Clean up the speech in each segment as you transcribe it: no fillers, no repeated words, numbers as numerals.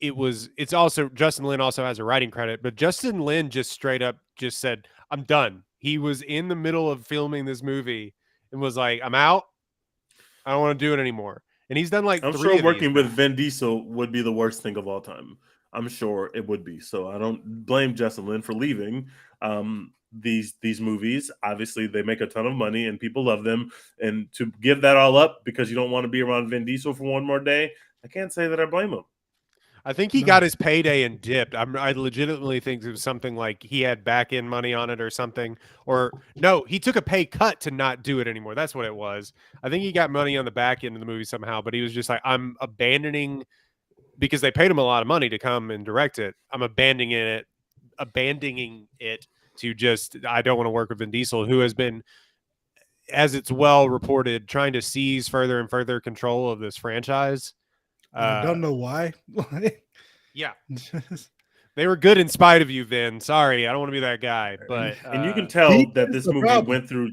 it's also Justin Lin also has a writing credit, but Justin Lin just straight up just said, I'm done. He was in the middle of filming this movie and was like, I'm out. I don't want to do it anymore. And he's done like I'm 3 sure of working these with now. Vin Diesel would be the worst thing of all time. I'm sure it would be. So I don't blame Justin Lin for leaving these movies. Obviously, they make a ton of money and people love them. And to give that all up because you don't want to be around Vin Diesel for one more day, I can't say that I blame him. I think he No. got his payday and dipped. I legitimately think it was something like he had back end money on it or something. Or no, he took a pay cut to not do it anymore. That's what it was. I think he got money on the back end of the movie somehow, but he was just like, I'm abandoning because they paid him a lot of money to come and direct it. I'm abandoning it to just I don't want to work with Vin Diesel, who has been, as it's well reported, trying to seize further and further control of this franchise. I don't know why. Yeah. Just- They were good in spite of you, Vin. Sorry, I don't want to be that guy, but And you can he tell that is this the movie problem. went through.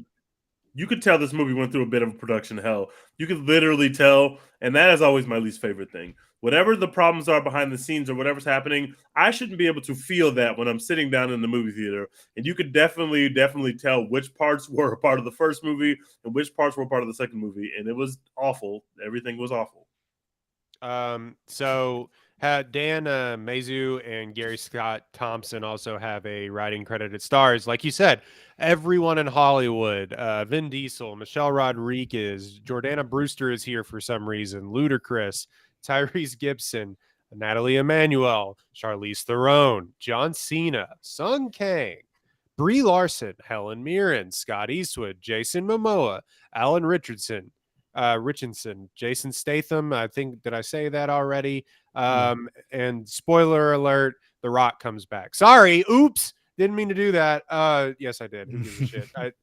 You could tell this movie went through a bit of production hell. You could literally tell, and that is always my least favorite thing. Whatever the problems are behind the scenes or whatever's happening, I shouldn't be able to feel that when I'm sitting down in the movie theater. And you could definitely tell which parts were a part of the first movie and which parts were part of the second movie. And it was awful. Everything was awful. So had Dan Mazu and Gary Scott Thompson also have a writing credit. It stars, like you said, everyone in Hollywood. Vin Diesel, Michelle Rodriguez, Jordana Brewster is here for some reason. Ludacris, Tyrese Gibson, Natalie Emmanuel, Charlize Theron, John Cena, Sung Kang, Brie Larson, Helen Mirren, Scott Eastwood, Jason Momoa, Alan Richardson, Jason Statham. I think, did I say that already? And spoiler alert, The Rock comes back. Sorry, oops, didn't mean to do that. Yes, I did. Who gives a shit?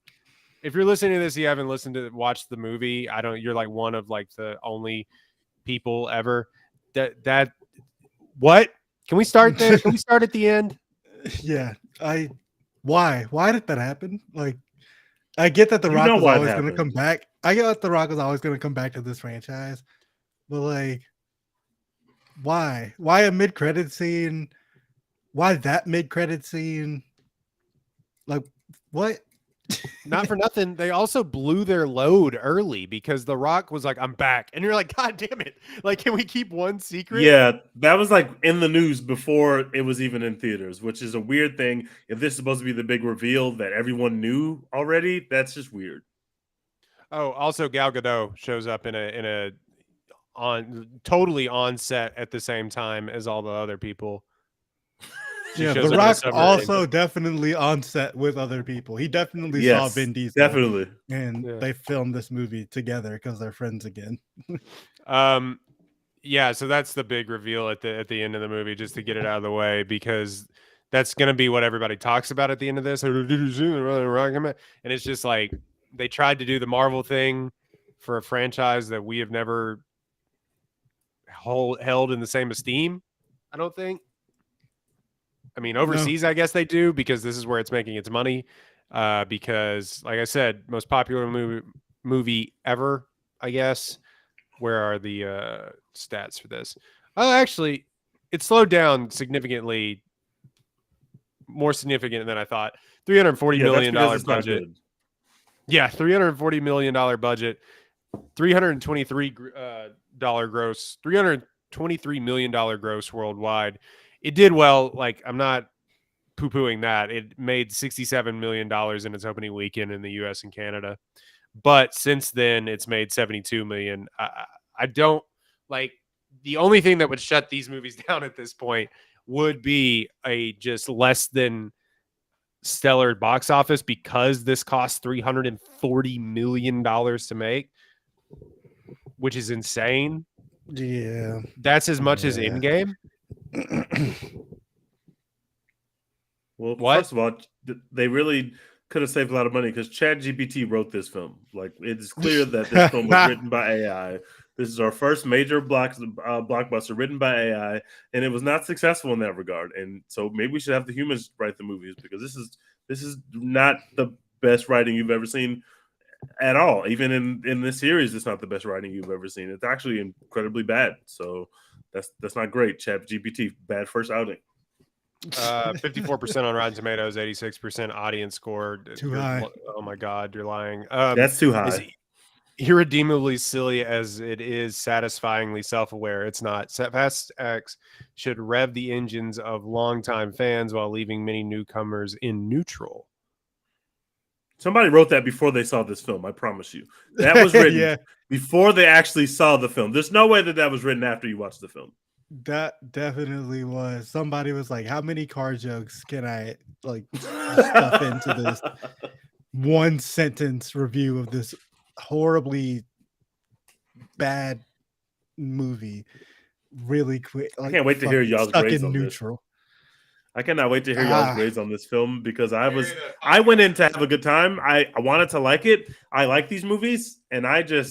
If you're listening to this, you haven't watched the movie. You're like one of like the only people ever that what? Can we start there? Can we start at the end? Yeah, why did that happen? Like, I get that The You Rock know was why it always going to happened. come back. I get that The Rock was always going to come back to this franchise, but like, why? Why a mid-credit scene? Why that mid-credit scene? Like, what? Not for nothing. They also blew their load early because The Rock was like, I'm back. And you're like, God damn it. Like, can we keep one secret? Yeah, that was like in the news before it was even in theaters, which is a weird thing. If this is supposed to be the big reveal that everyone knew already, that's just weird. Oh, also Gal Gadot shows up in a totally on set at the same time as all the other people. She Yeah, shows The up in a Rock submarine. also definitely on set with other people. He definitely saw Yes, Vin Diesel, definitely. and Yeah. they filmed this movie together because they're friends again. Yeah, so that's the big reveal at the end of the movie, just to get it out of the way, because that's gonna be what everybody talks about at the end of this. And it's just like they tried to do the Marvel thing for a franchise that we have never held in the same esteem. I don't think. I mean, overseas, I guess they do, because this is where it's making its money. Because, like I said, most popular movie ever, I guess. Where are the stats for this? Oh, actually, it slowed down significantly, more significant than I thought. $340 Yeah, that's million because it's not budget. good. Yeah, $340 million budget, $323 dollar gross, $323 million gross worldwide. It did well. Like, I'm not poo-pooing that. It made $67 million in its opening weekend in the US and Canada. But since then, it's made 72 million. I don't like, the only thing that would shut these movies down at this point would be a just less than stellar box office, because this cost $340 million to make, which is insane. Yeah, That's as much as Yeah. Endgame. Well, What? first of all, they really could have saved a lot of money because ChatGPT wrote this film. Like, it is clear that this film was written by AI. This is our first major blockbuster written by AI, and it was not successful in that regard. And so maybe we should have the humans write the movies, because this is not the best writing you've ever seen at all. Even in this series, it's not the best writing you've ever seen. It's actually incredibly bad. So That's not great. ChatGPT, bad first outing. 54% on Rotten Tomatoes, 86% audience score. Too high. Oh my God, you're lying. That's too As high. irredeemably silly as it is satisfyingly self-aware, it's not. Fast X should rev the engines of longtime fans while leaving many newcomers in neutral. Somebody wrote that before they saw this film. I promise you, that was written Yeah. before they actually saw the film. There's no way that was written after you watched the film. That definitely was. Somebody was like, how many car jokes can I like stuff into this one sentence review of this horribly bad movie really quick? Like, I can't wait to hear y'all's stuck grades in on this. neutral. I cannot wait to hear y'all's Ah. grades on this film because I went in to have a good time. I wanted to like it. I like these movies, and a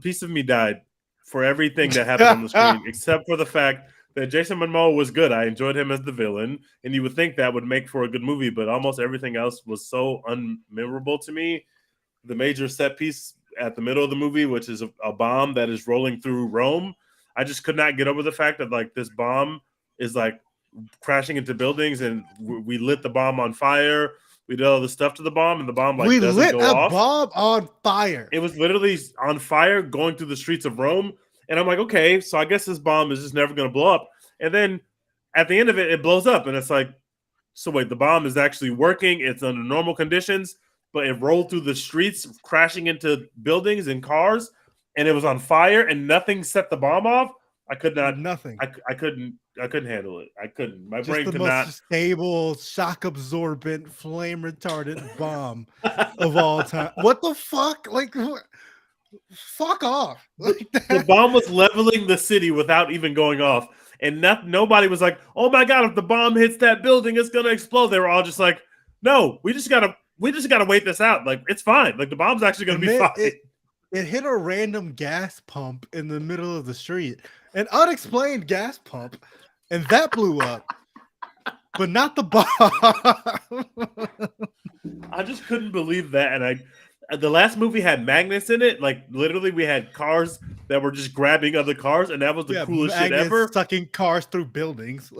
piece of me died for everything that happened on the screen, except for the fact that Jason Momoa was good. I enjoyed him as the villain, and you would think that would make for a good movie, but almost everything else was so unmemorable to me. The major set piece at the middle of the movie, which is a bomb that is rolling through Rome, I just could not get over the fact that like this bomb is like crashing into buildings, and we lit the bomb on fire. We did all the stuff to the bomb, and the bomb like we doesn't lit go a off. bomb on fire. It was literally on fire going through the streets of Rome. And I'm like, okay, so I guess this bomb is just never going to blow up. And then at the end of it, it blows up. And it's like, so wait, the bomb is actually working. It's under normal conditions, but it rolled through the streets, crashing into buildings and cars. And it was on fire and nothing set the bomb off. I could not. Nothing. I couldn't handle it. I couldn't. My Just brain the could most not. stable, shock absorbent, flame retardant bomb of all time. What the fuck? Like, fuck off. Like The bomb was leveling the city without even going off, and nobody was like, "Oh my god, if the bomb hits that building, it's gonna explode." They were all just like, "No, we just gotta wait this out. Like, it's fine. Like, the bomb's actually gonna be fine." It hit a random gas pump in the middle of the street, an unexplained gas pump, and that blew up. But not the bomb. I just couldn't believe that, and the last movie had magnets in it. Like, literally, we had cars that were just grabbing other cars, and that was the coolest shit magnets ever. Sucking cars through buildings.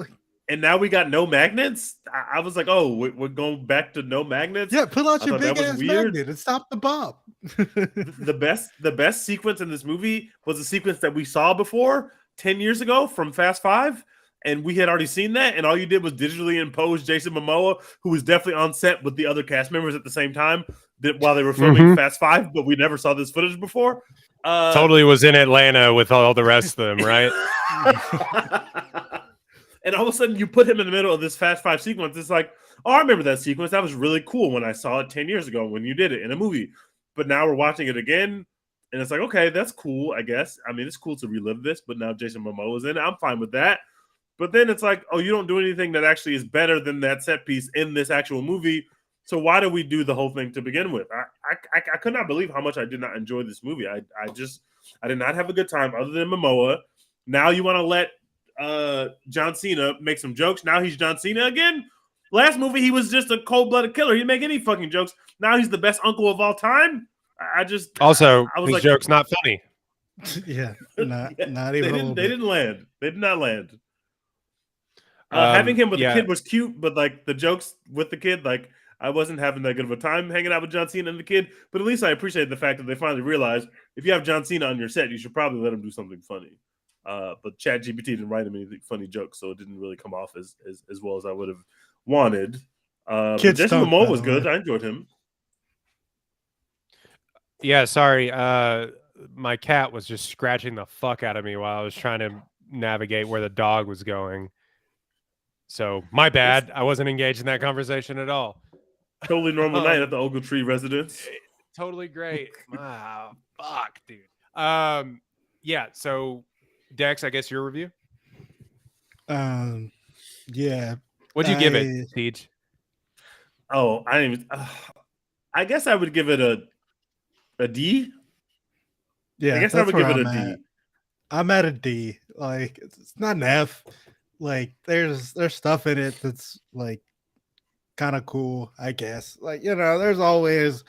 And now we got no magnets. I was like, oh, we're going back to no magnets. Yeah, pull out I your thought that big was ass weird. magnet and stop the bomb. The best sequence in this movie was a sequence that we saw before 10 years ago from Fast Five. And we had already seen that, and all you did was digitally impose Jason Momoa, who was definitely on set with the other cast members at the same time while they were filming Fast Five, but we never saw this footage before. Totally was in Atlanta with all the rest of them, right? And all of a sudden, you put him in the middle of this Fast Five sequence. It's like, oh, I remember that sequence. That was really cool when I saw it 10 years ago when you did it in a movie. But now we're watching it again, and it's like, okay, that's cool, I guess. I mean, it's cool to relive this, but now Jason Momoa is in it. I'm fine with that. But then it's like, oh, you don't do anything that actually is better than that set piece in this actual movie. So why do we do the whole thing to begin with? I could not believe how much I did not enjoy this movie. I did not have a good time other than Momoa. Now you want to let John Cena make some jokes. Now he's John Cena again. Last movie he was just a cold-blooded killer. He didn't make any fucking jokes. Now he's the best uncle of all time. I was his like, joke's not funny. Yeah, not even. They didn't land. They did not land. Having him with the kid was cute, but like the jokes with the kid, like I wasn't having that good of a time hanging out with John Cena and the kid. But at least I appreciate the fact that they finally realized if you have John Cena on your set, you should probably let him do something funny. But ChatGPT didn't write him any funny jokes, so it didn't really come off as well as I would have wanted. Jason Momoa was good. I enjoyed him. Yeah, sorry. My cat was just scratching the fuck out of me while I was trying to navigate where the dog was going. So my bad. I wasn't engaged in that conversation at all. Totally normal night at the Ogletree residence. Totally great. Wow, fuck, dude. Yeah. So, Dex, I guess your review. Yeah. What'd you give it, Teach? Oh, I guess I would give it a D. Yeah, I guess I would give it a D. I'm at a D. Like it's not an F. Like there's stuff in it that's like kind of cool, I guess. Like, there's always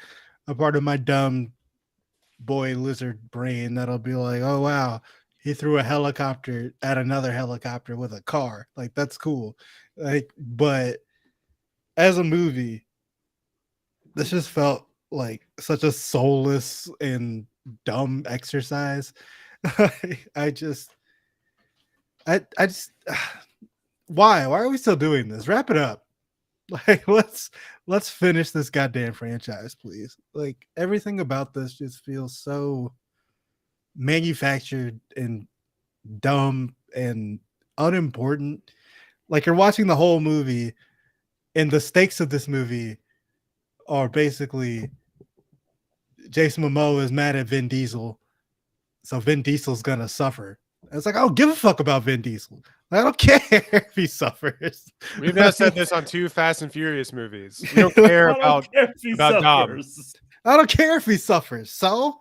a part of my dumb boy lizard brain that'll be like, oh wow, he threw a helicopter at another helicopter with a car. Like that's cool. Like, but as a movie, this just felt like such a soulless and dumb exercise. I just, I just, why are we still doing this? Wrap it up. Like, let's finish this goddamn franchise, please. Like, everything about this just feels so manufactured and dumb and unimportant. Like, you're watching the whole movie, and the stakes of this movie are basically Jason Momoa is mad at Vin Diesel, so Vin Diesel's gonna suffer. It's like, I don't give a fuck about Vin Diesel. I don't care if he suffers. We've now said this on 2 Fast and Furious movies. We don't care I don't care if he about Dom. suffers. I don't care if he suffers. So,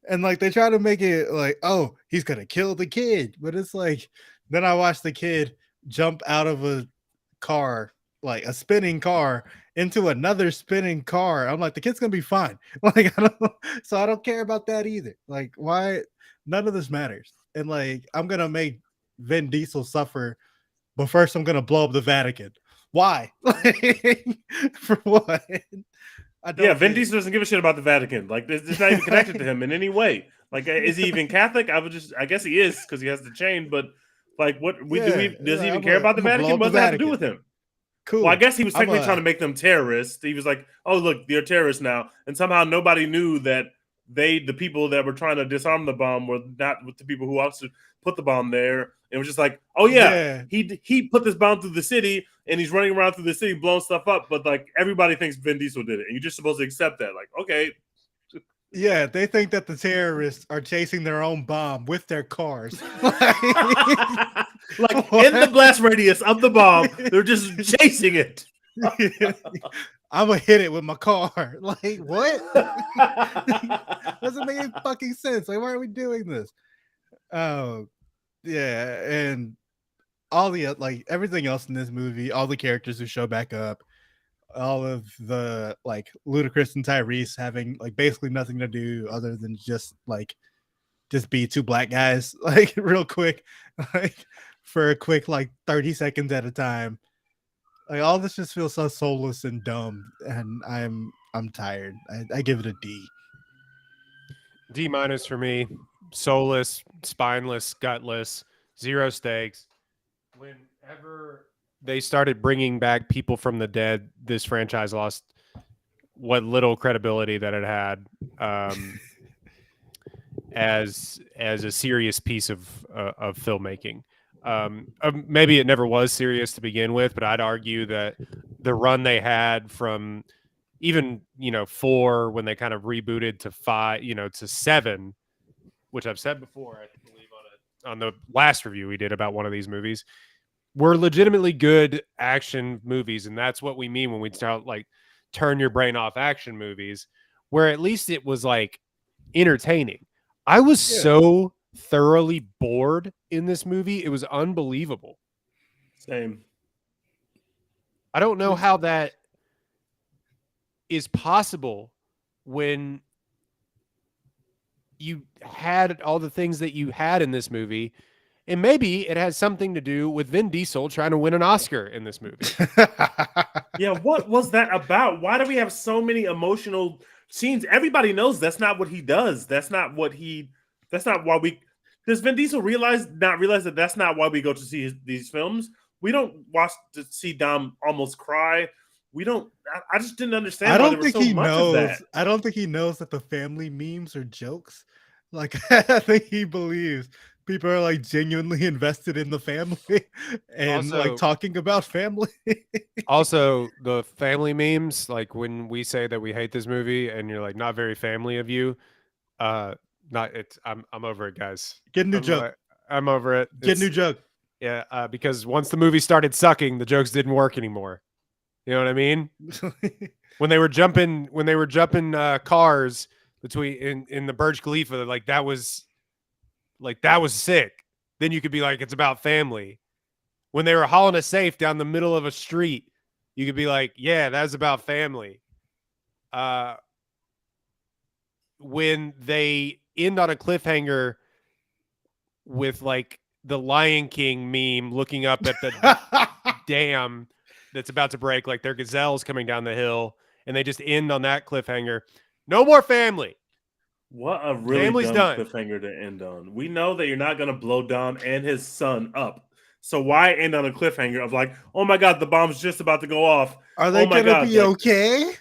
and like they try to make it like, oh, he's gonna kill the kid, but it's like, then I watch the kid jump out of a car, like a spinning car, into another spinning car. I'm like, the kid's gonna be fine. Like, so I don't care about that either. Like, why? None of this matters. And like, I'm gonna make Vin Diesel suffer, but first I'm gonna blow up the Vatican. Why? For what? I don't Yeah, Vin get it. Diesel doesn't give a shit about the Vatican. Like, it's not even connected to him in any way. Like, is he even Catholic? I guess he is because he has the chain. But like, does he even care about the Vatican? What does that have to do with him? Cool. Well, I guess he was technically I'm trying to make them terrorists. He was like, "Oh, look, they're terrorists now," and somehow nobody knew that the people that were trying to disarm the bomb, were not with the people who also put the bomb there. It was just like, "Oh yeah, he put this bomb through the city, and he's running around through the city blowing stuff up." But like everybody thinks Vin Diesel did it, and you're just supposed to accept that. Like, okay, Yeah, they think that the terrorists are chasing their own bomb with their cars. like in the blast radius of the bomb, they're just chasing it. I'm gonna hit it with my car. Like, what? Doesn't make any fucking sense. Like, why are we doing this? Oh, yeah, and all the like everything else in this movie, all the characters who show back up, all of the like Ludacris and Tyrese having like basically nothing to do other than just be two black guys, like real quick, like for a quick like 30 seconds at a time. Like all this just feels so soulless and dumb, and I'm tired. I give it a D. D- for me. Soulless, spineless, gutless, zero stakes. Whenever they started bringing back people from the dead, this franchise lost what little credibility that it had as a serious piece of filmmaking. Maybe it never was serious to begin with, but I'd argue that the run they had from even 4 when they kind of rebooted to 5, to 7, which I've said before, I believe on the last review we did about one of these movies, were legitimately good action movies, and that's what we mean when we start like turn your brain off action movies, where at least it was like entertaining. I was so thoroughly bored in this movie. It was unbelievable. Same. I don't know how that is possible when you had all the things that you had in this movie. And maybe it has something to do with Vin Diesel trying to win an Oscar in this movie. Yeah, what was that about? Why do we have so many emotional scenes? Everybody knows that's not what he does. That's not why we. Does Vin Diesel not realize that that's not why we go to see these films? We don't watch to see Dom almost cry. We don't. I just didn't understand. I don't think he much knows. of that. I don't think he knows that the family memes are jokes. Like I think he believes people are like genuinely invested in the family and Also, like talking about family. Also, the family memes, like when we say that we hate this movie and you're like not very family of you, I'm over it, guys. Get a new joke. I'm over it. Get a new joke. Yeah, because once the movie started sucking, the jokes didn't work anymore. You know what I mean? When they were jumping cars between in the Burj Khalifa, like that was sick. Then you could be like, it's about family. When they were hauling a safe down the middle of a street, you could be like, yeah, that's about family. When they end on a cliffhanger with like the Lion King meme looking up at the dam that's about to break, like their gazelles coming down the hill, and they just end on that cliffhanger. No more family. What a really Family's dumb done. cliffhanger to end on. We know that you're not going to blow Dom and his son up. So why end on a cliffhanger of like, oh my God, the bomb's just about to go off. Are they Oh my gonna God, be like, okay?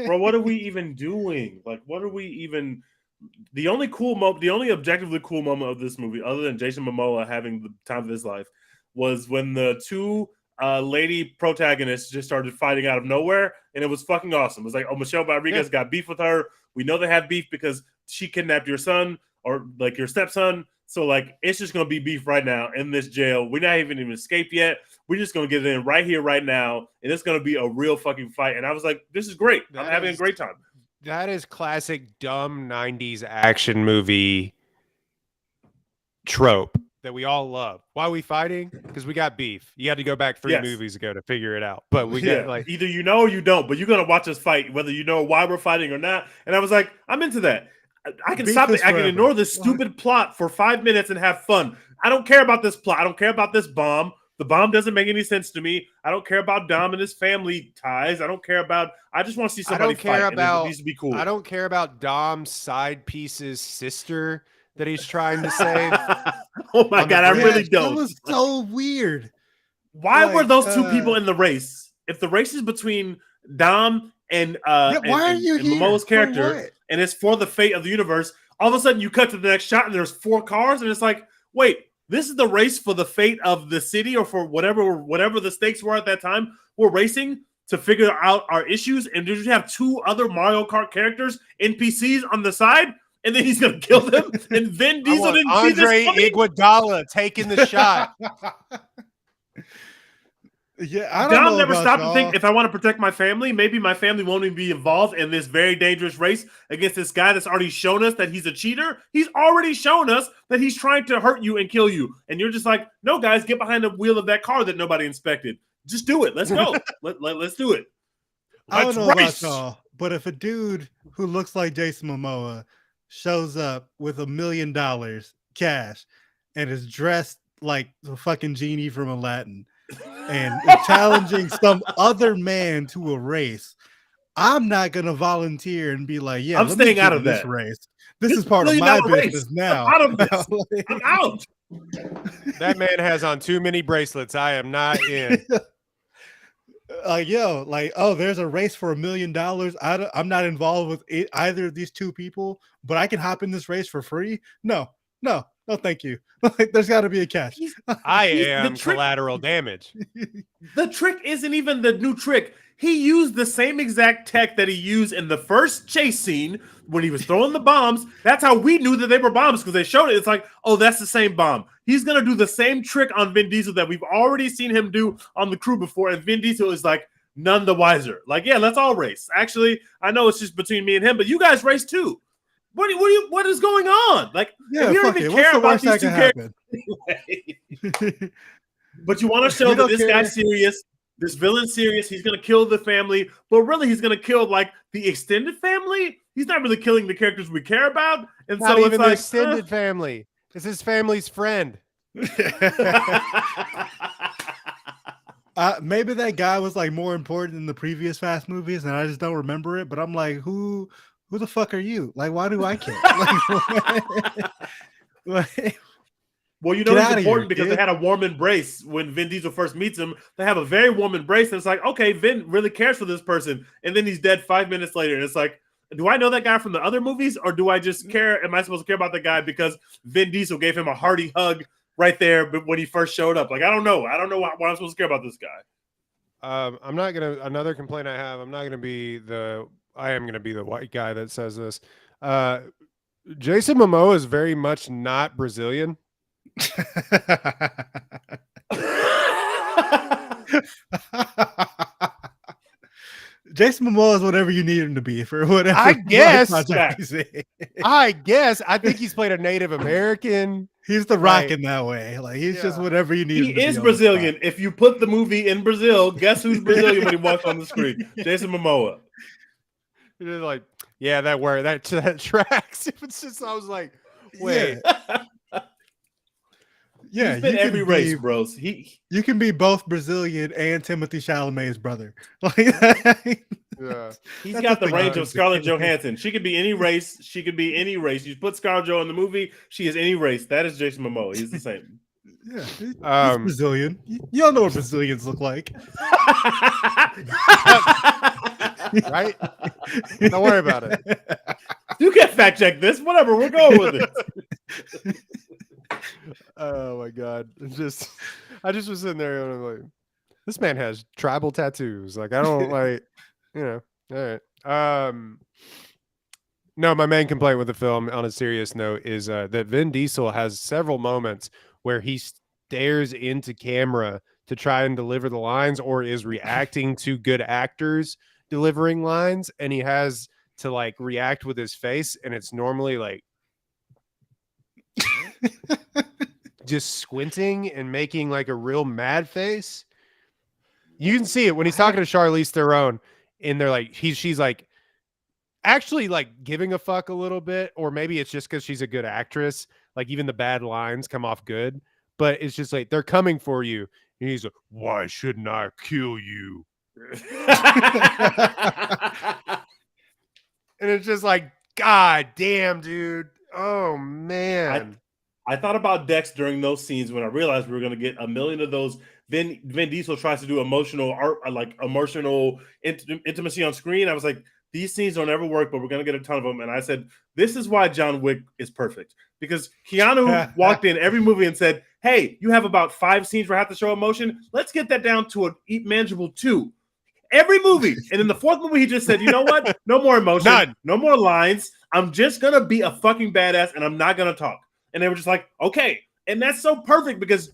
bro, what are we even doing? Like, what are we even? The only cool moment, the only objectively cool moment of this movie, other than Jason Momoa having the time of his life, was when the two lady protagonists just started fighting out of nowhere, and it was fucking awesome. It was like, oh, Michelle Rodriguez got beef with her. We know they have beef because she kidnapped your son or like your stepson. So like, it's just gonna be beef right now in this jail. We're not even escaped yet. We're just gonna get it in right here, right now, and it's gonna be a real fucking fight. And I was like, this is great. I'm having a great time. That is classic dumb 90s action movie trope that we all love. Why are we fighting? Because we got beef. You had to go back 3 movies ago to figure it out. But we got like either you know or you don't, but you're gonna watch us fight, whether you know why we're fighting or not. And I was like, I'm into that. I can Beef stop is it. I can forever. ignore this stupid plot for 5 minutes and have fun. I don't care about this plot. I don't care about this bomb. The bomb doesn't make any sense to me. I don't care about Dom and his family ties. I don't care about. I just want to see somebody fight. And it needs to be cool. I don't care about Dom's side piece's sister that he's trying to save. Oh my God, I really don't. That was so weird. Why were those two people in the race? If the race is between Dom and why are you and here? Momoa's For character, what? and it's for the fate of the universe, all of a sudden you cut to the next shot and there's 4 cars, and it's like, wait, this is the race for the fate of the city or for whatever the stakes were at that time. We're racing to figure out our issues, and did you have 2 other Mario Kart characters, NPCs on the side? And then he's gonna kill them. And Vin Diesel didn't see this Andre coming? Iguodala taking the shot. Yeah, I don't Dom know never about stopped y'all. to think, if I want to protect my family, maybe my family won't even be involved in this very dangerous race against this guy that's already shown us that he's a cheater. He's already shown us that he's trying to hurt you and kill you. And you're just like, no, guys, get behind the wheel of that car that nobody inspected. Just do it. Let's go. Let's do it. I don't Let's know race. about y'all, but if a dude who looks like Jason Momoa shows up with $1 million cash and is dressed like the fucking genie from Aladdin and challenging some other man to a race, I'm not gonna volunteer and be like, yeah, I'm let me staying out get of this that. race. This This is part of $1 my million business race. now. I'm out of this. I'm out. That man has on too many bracelets. I am not in. Like, yo, like, oh, there's a race for $1 million. I'm not involved with either of these two people, but I can hop in this race for free. No, thank you. Like, there's got to be a catch. I The am trick- collateral damage. The trick isn't even the new trick. He used the same exact tech that he used in the first chase scene when he was throwing the bombs. That's how we knew that they were bombs, because they showed it. It's like, oh, that's the same bomb. He's going to do the same trick on Vin Diesel that we've already seen him do on the crew before. And Vin Diesel is like, none the wiser. Like, yeah, let's all race. Actually, I know it's just between me and him, but you guys race too. What is going on? Like, Yeah, if you don't fuck even it. care What's the about worst these that two can characters happen? but you want to show We that don't this care. guy's serious, this villain's serious. He's going to kill the family, but really he's going to kill like the extended family. He's not really killing the characters we care about. And Not so even it's the like, extended family. It's his family's friend. Maybe that guy was like more important than the previous Fast movies, and I just don't remember it. But I'm like, who the fuck are you? Like, why do I care? Like, well, you know Get it's outta important here, because kid. they had a warm embrace when Vin Diesel first meets him. They have a very warm embrace, and it's like, okay, Vin really cares for this person, and then he's dead 5 minutes later, and it's like, do I know that guy from the other movies, or do I just care? Am I supposed to care about the guy because Vin Diesel gave him a hearty hug right there, but when he first showed up? Like, I don't know why I'm supposed to care about this guy. I'm not gonna. Another complaint I have. I am gonna be the white guy that says this. Jason Momoa is very much not Brazilian. Jason Momoa is whatever you need him to be for whatever. I guess. project he's in. I guess. I think he's played a Native American. He's the rock Like, in that way. Like, he's just yeah. whatever you need. He him to be is on the Brazilian. spot. If you put the movie in Brazil, guess who's Brazilian when he walks on the screen? Jason Momoa. You're like, yeah, that tracks. It's just, I was like, wait, Yeah, He's been you every can race, be bros. you can be both Brazilian and Timothy Chalamet's brother. Like Yeah. He's that's got the the thing range you of can Scarlett do. Johansson. She could be any race. She could be any race. You put Scarlett Jo in the movie, she is any race. That is Jason Momoa. He's the same. Yeah, he's Um, Brazilian. You all know what Brazilians look like. Right? Don't worry about it. You can fact check this. Whatever. We're going with it. Oh my god. I just was sitting there and I'm like, this man has tribal tattoos. Like I don't like, all right. No, my main complaint with the film on a serious note is that Vin Diesel has several moments where he stares into camera to try and deliver the lines or is reacting to good actors delivering lines, and he has to like react with his face, and it's normally like just squinting and making like a real mad face. You can see it when he's talking to Charlize Theron, and they're like, she's like actually like giving a fuck a little bit, or maybe it's just because she's a good actress. Like even the bad lines come off good, but it's just like they're coming for you, and he's like, "Why shouldn't I kill you?" And it's just like, God damn, dude. Oh man. I thought about Dex during those scenes when I realized we were going to get a million of those. Vin Diesel tries to do emotional art, like emotional intimacy on screen. I was like, these scenes don't ever work, but we're going to get a ton of them. And I said, this is why John Wick is perfect, because Keanu walked in every movie and said, hey, you have about 5 scenes where I have to show emotion. Let's get that down to a manageable 2. Every movie. And in the 4th movie, he just said, you know what? No more emotion. None. No more lines. I'm just going to be a fucking badass and I'm not going to talk. And they were just like, okay. And that's so perfect because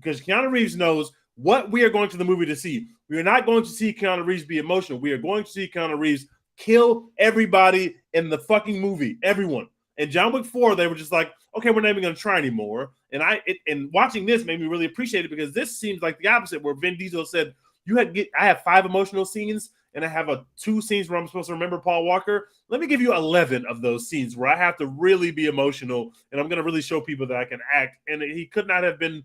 Keanu Reeves knows what we are going to the movie to see. We are not going to see Keanu Reeves be emotional. We are going to see Keanu Reeves kill everybody in the fucking movie. Everyone. And John Wick 4, they were just like, okay, we're not even going to try anymore. And and watching this made me really appreciate it, because this seems like the opposite, where Vin Diesel said, I have 5 emotional scenes, and I have 2 scenes where I'm supposed to remember Paul Walker. Let me give you 11 of those scenes where I have to really be emotional, and I'm going to really show people that I can act. And he could not have been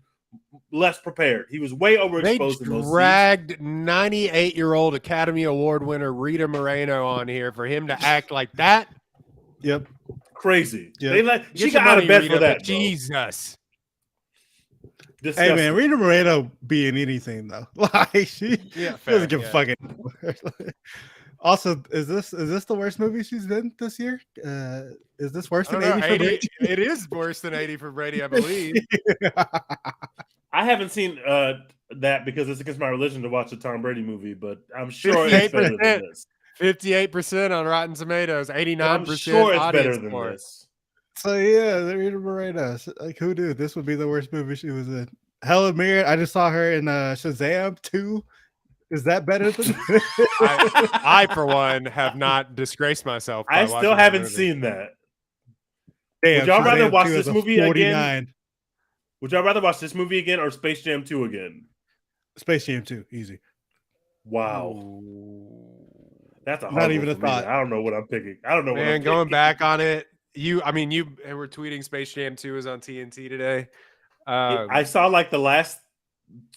less prepared. He was way overexposed in those scenes. They dragged 98-year-old Academy Award winner Rita Moreno on here for him to act like that. Yep. Crazy. Yep. She got out of bed for that. Jesus. Disgusting. Hey man, Rita Moreno be in anything though. Like she doesn't give a fucking. Also, is this the worst movie she's been this year? Is this worse than 80 for Brady? It is worse than 80 for Brady, I believe. I haven't seen that because it's against my religion to watch a Tom Brady movie, but I'm sure it's better than this. 58% on Rotten Tomatoes, 89% I'm sure it's better than score. this. So yeah, the Rita Moreno. Like who knew this would be the worst movie she was in? Helen Mirren. I just saw her in Shazam 2. Is that better than? I for one have not disgraced myself. I still haven't seen that. Damn, would y'all Shazam rather watch 2 this is a movie 49. again? Would y'all rather watch this movie again or Space Jam 2 again? Space Jam 2, easy. Wow. That's a hard Not even one a for me. thought. I don't know what I'm picking. I don't know what I'm Man, picking. going back on it, you were tweeting Space Jam 2 is on TNT today. I saw like the last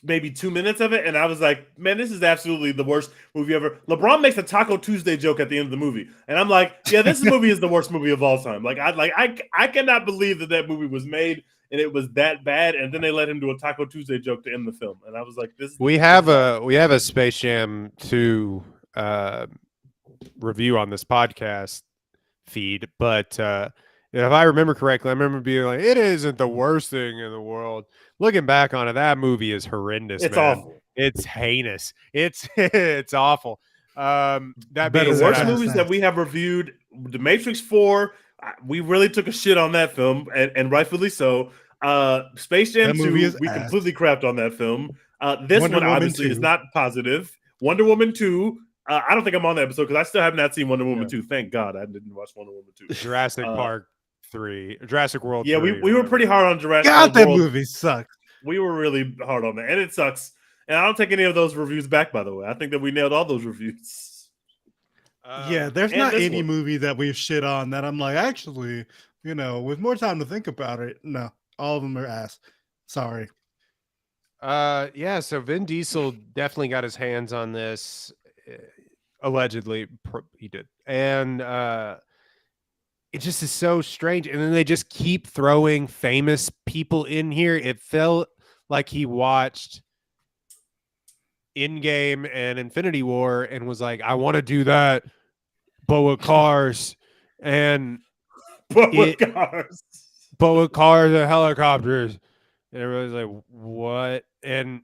maybe 2 minutes of it, and I was like, man, this is absolutely the worst movie ever. LeBron makes a Taco Tuesday joke at the end of the movie, and I'm like, yeah, this movie is the worst movie of all time. Like I cannot believe that movie was made and it was that bad, and then they let him do a Taco Tuesday joke to end the film, and I was like, we have a Space Jam 2 review on this podcast feed, but if I remember correctly, I remember being like, it isn't the worst thing in the world. Looking back on it, that movie is horrendous. It's man. awful. It's heinous. It's awful. That Better The being worst said, movies that we have reviewed, The Matrix 4, we really took a shit on that film, and rightfully so. Space Jam 2, we completely crapped on that film. This Wonder one Woman obviously 2. is not positive. Wonder Woman 2, I don't think I'm on that episode because I still have not seen Wonder Woman 2. Thank God I didn't watch Wonder Woman 2. Jurassic Park 3, Jurassic World. Yeah, 3, we were pretty hard on Jurassic God, that World. movie sucks. We were really hard on that, and it sucks. And I don't take any of those reviews back, by the way. I think that we nailed all those reviews. Yeah, there's and not this any one. movie that we've shit on that I'm like, actually, with more time to think about it. No, all of them are ass. Sorry. Yeah, so Vin Diesel definitely got his hands on this, allegedly he did. And it just is so strange, and then they just keep throwing famous people in here. It felt like he watched Endgame and Infinity War and was like, I want to do that, but with cars. And But with cars. But with cars and helicopters. And everybody's like, what? And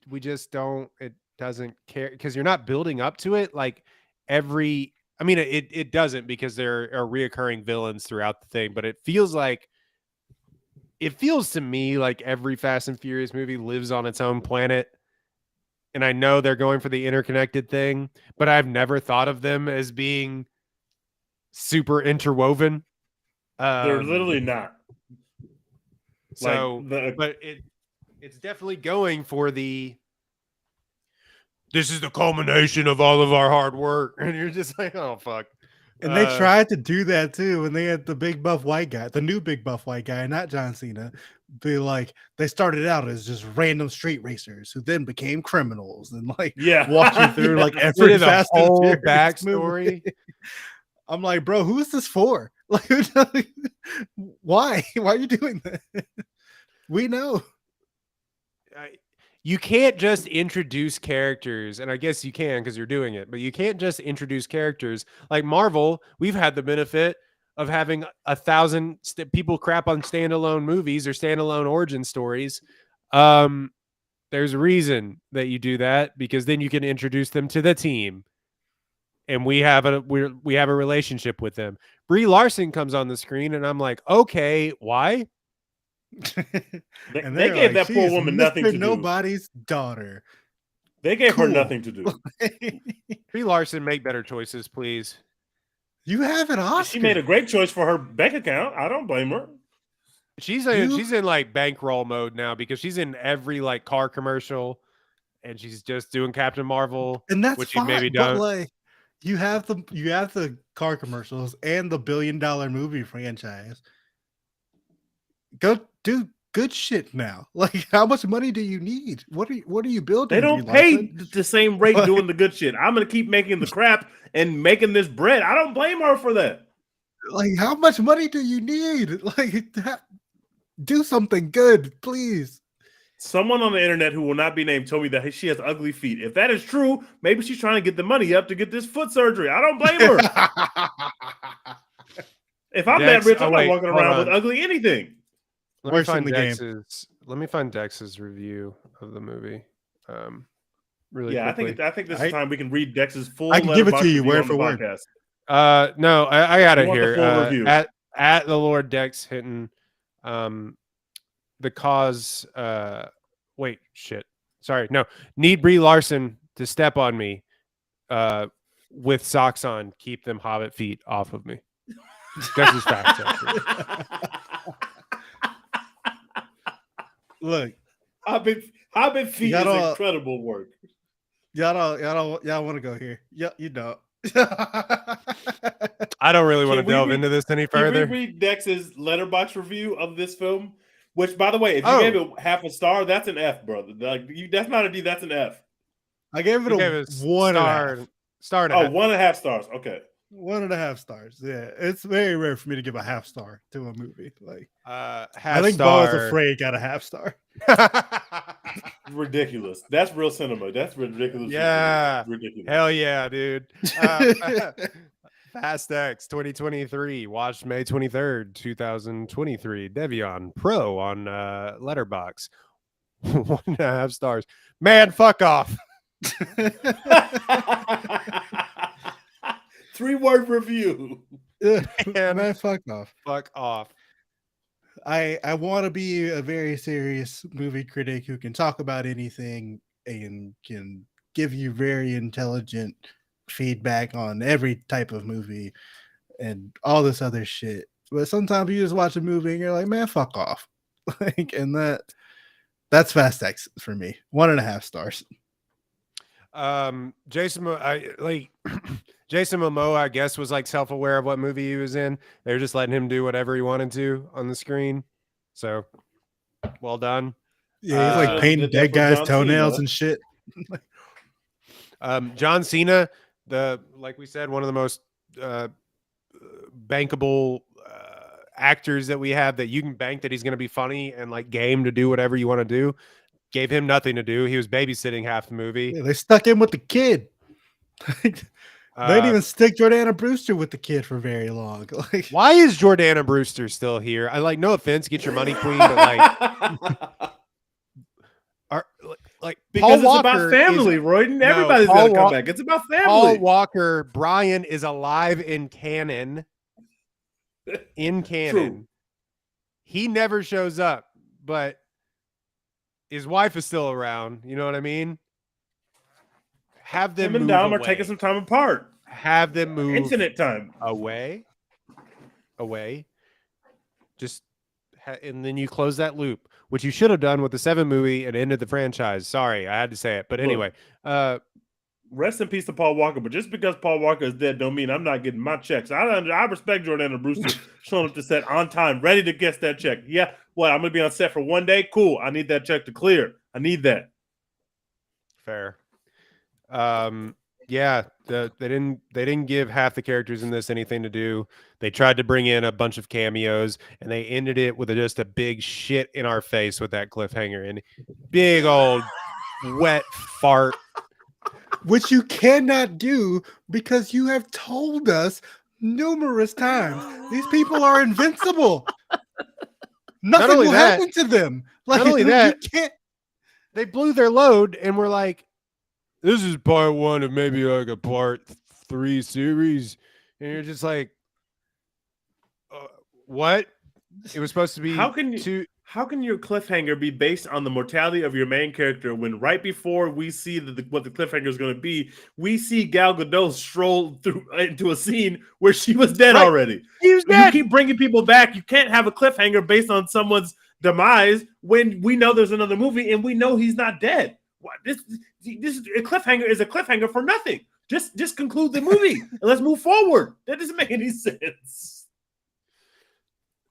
we just don't, it doesn't care, because you're not building up to it. Like it doesn't, because there are reoccurring villains throughout the thing, but it feels to me like every Fast and Furious movie lives on its own planet. And I know they're going for the interconnected thing, but I've never thought of them as being super interwoven. They're literally not. So, but it's definitely going for this is the culmination of all of our hard work. And you're just like, oh, fuck. And they tried to do that too when they had the big buff white guy, the new big buff white guy, not John Cena. They started out as just random street racers who then became criminals and walking through like every Fast and Furious backstory. Movie. I'm like, bro, who is this for? Like, why? Why are you doing that? We know. You can't just introduce characters, and I guess you can because you're doing it, but you can't just introduce characters. Like Marvel, we've had the benefit of having 1,000 people crap on standalone movies or standalone origin stories. There's a reason that you do that, because then you can introduce them to the team, and we have a relationship with them. Brie Larson comes on the screen, and I'm like, okay, why? They gave that poor woman nothing to do. Nobody's daughter. They gave her nothing to do. Brie Larson, make better choices, please. You have an Oscar. She made a great choice for her bank account. I don't blame her. She's in like bankroll mode now, because she's in every like car commercial, and she's just doing Captain Marvel, and that's which fine, maybe done. But like, you have the car commercials and the $1 billion movie franchise. Go do good shit now. Like, how much money do you need? What are you building? They don't pay the same rate doing the good shit. I'm gonna keep making the crap and making this bread. I don't blame her for that. Like, how much money do you need? Like, do something good, please. Someone on the internet who will not be named told me that she has ugly feet. If that is true, maybe she's trying to get the money up to get this foot surgery. I don't blame her. If I'm that rich, I'm not walking around with ugly anything. Let me find Dex's review of the movie. Really quickly. I think this is time we can read Dex's full. I can give it to you word for word. No, I got it here. At the Lord Dex Hinton, the cause. Wait, shit. Sorry, no. Need Brie Larson to step on me, with socks on. Keep them hobbit feet off of me. Dex's facts. Look, Hobbit feet is incredible work. Y'all want to go here? Yeah, you don't. I don't really want to delve into this any further. Can we read Dex's Letterboxd review of this film? Which, by the way, if you gave it half a star, that's an F, brother. Like, that's not a D, that's an F. I gave it a 1 star and a half. 1.5 stars. Okay. 1.5 stars. Yeah, it's very rare for me to give a half star to a movie. Like, half I think star. Bo is Afraid got a half star. Ridiculous. That's real cinema. That's ridiculous. Yeah. Ridiculous. Hell yeah, dude. Fast X 2023, watched May 23rd, 2023. Devion Pro on Letterboxd. 1.5 stars. Man, fuck off. 3-word review. Man, fuck off. Fuck off. I want to be a very serious movie critic who can talk about anything and can give you very intelligent feedback on every type of movie and all this other shit. But sometimes you just watch a movie and you're like, man, fuck off. Like, and that's Fast X for me. 1.5 stars. Jason Momoa, I guess, was like self-aware of what movie he was in. They were just letting him do whatever he wanted to on the screen. So well done. Yeah, he's like Shows painting did that dead for guys' John toenails Cena. and shit. John Cena, like we said, one of the most bankable actors that we have, that you can bank that he's going to be funny and like game to do whatever you want to do. Gave him nothing to do. He was babysitting half the movie. Yeah, they stuck him with the kid. They didn't even stick Jordana Brewster with the kid for very long. Like, Why is Jordana Brewster still here? I like, no offense, get your money, queen, but like because Paul it's Walker about family, is, Royden. Everybody's Paul gonna come Wa- back. It's about Paul family. Walker Brian is alive in canon. In canon, True. he never shows up, but his wife is still around. You know what I mean? Have them Him and move Dom are away. taking some time apart. Have them move Infinite time. away. Just and then you close that loop, which you should have done with the 7 movie and ended the franchise. Sorry, I had to say it, but anyway, Rest in peace to Paul Walker, but just because Paul Walker is dead don't mean I'm not getting my checks. I respect Jordana Brewster showing up to set on time, ready to get that check. Yeah, what, I'm going to be on set for one day? Cool. I need that check to clear. I need that. fair. Yeah, they didn't give half the characters in this anything to do. They tried to bring in a bunch of cameos, and they ended it with just a big shit in our face with that cliffhanger and big old wet fart. which you cannot do because you have told us numerous times these people are invincible. Nothing only will that- happen to them. Like, not only you that- can't. They blew their load, and we're like, this is part 1 of maybe like a part 3 series, and you're just like, what? It was supposed to be How can you- two. How can your cliffhanger be based on the mortality of your main character when right before we see what the cliffhanger is going to be, we see Gal Gadot stroll through into a scene where she was dead Right. already? He was You dead. keep bringing people back. You can't have a cliffhanger based on someone's demise when we know there's another movie and we know he's not dead. What, this a cliffhanger is a cliffhanger for nothing. Just conclude the movie and let's move forward. That doesn't make any sense.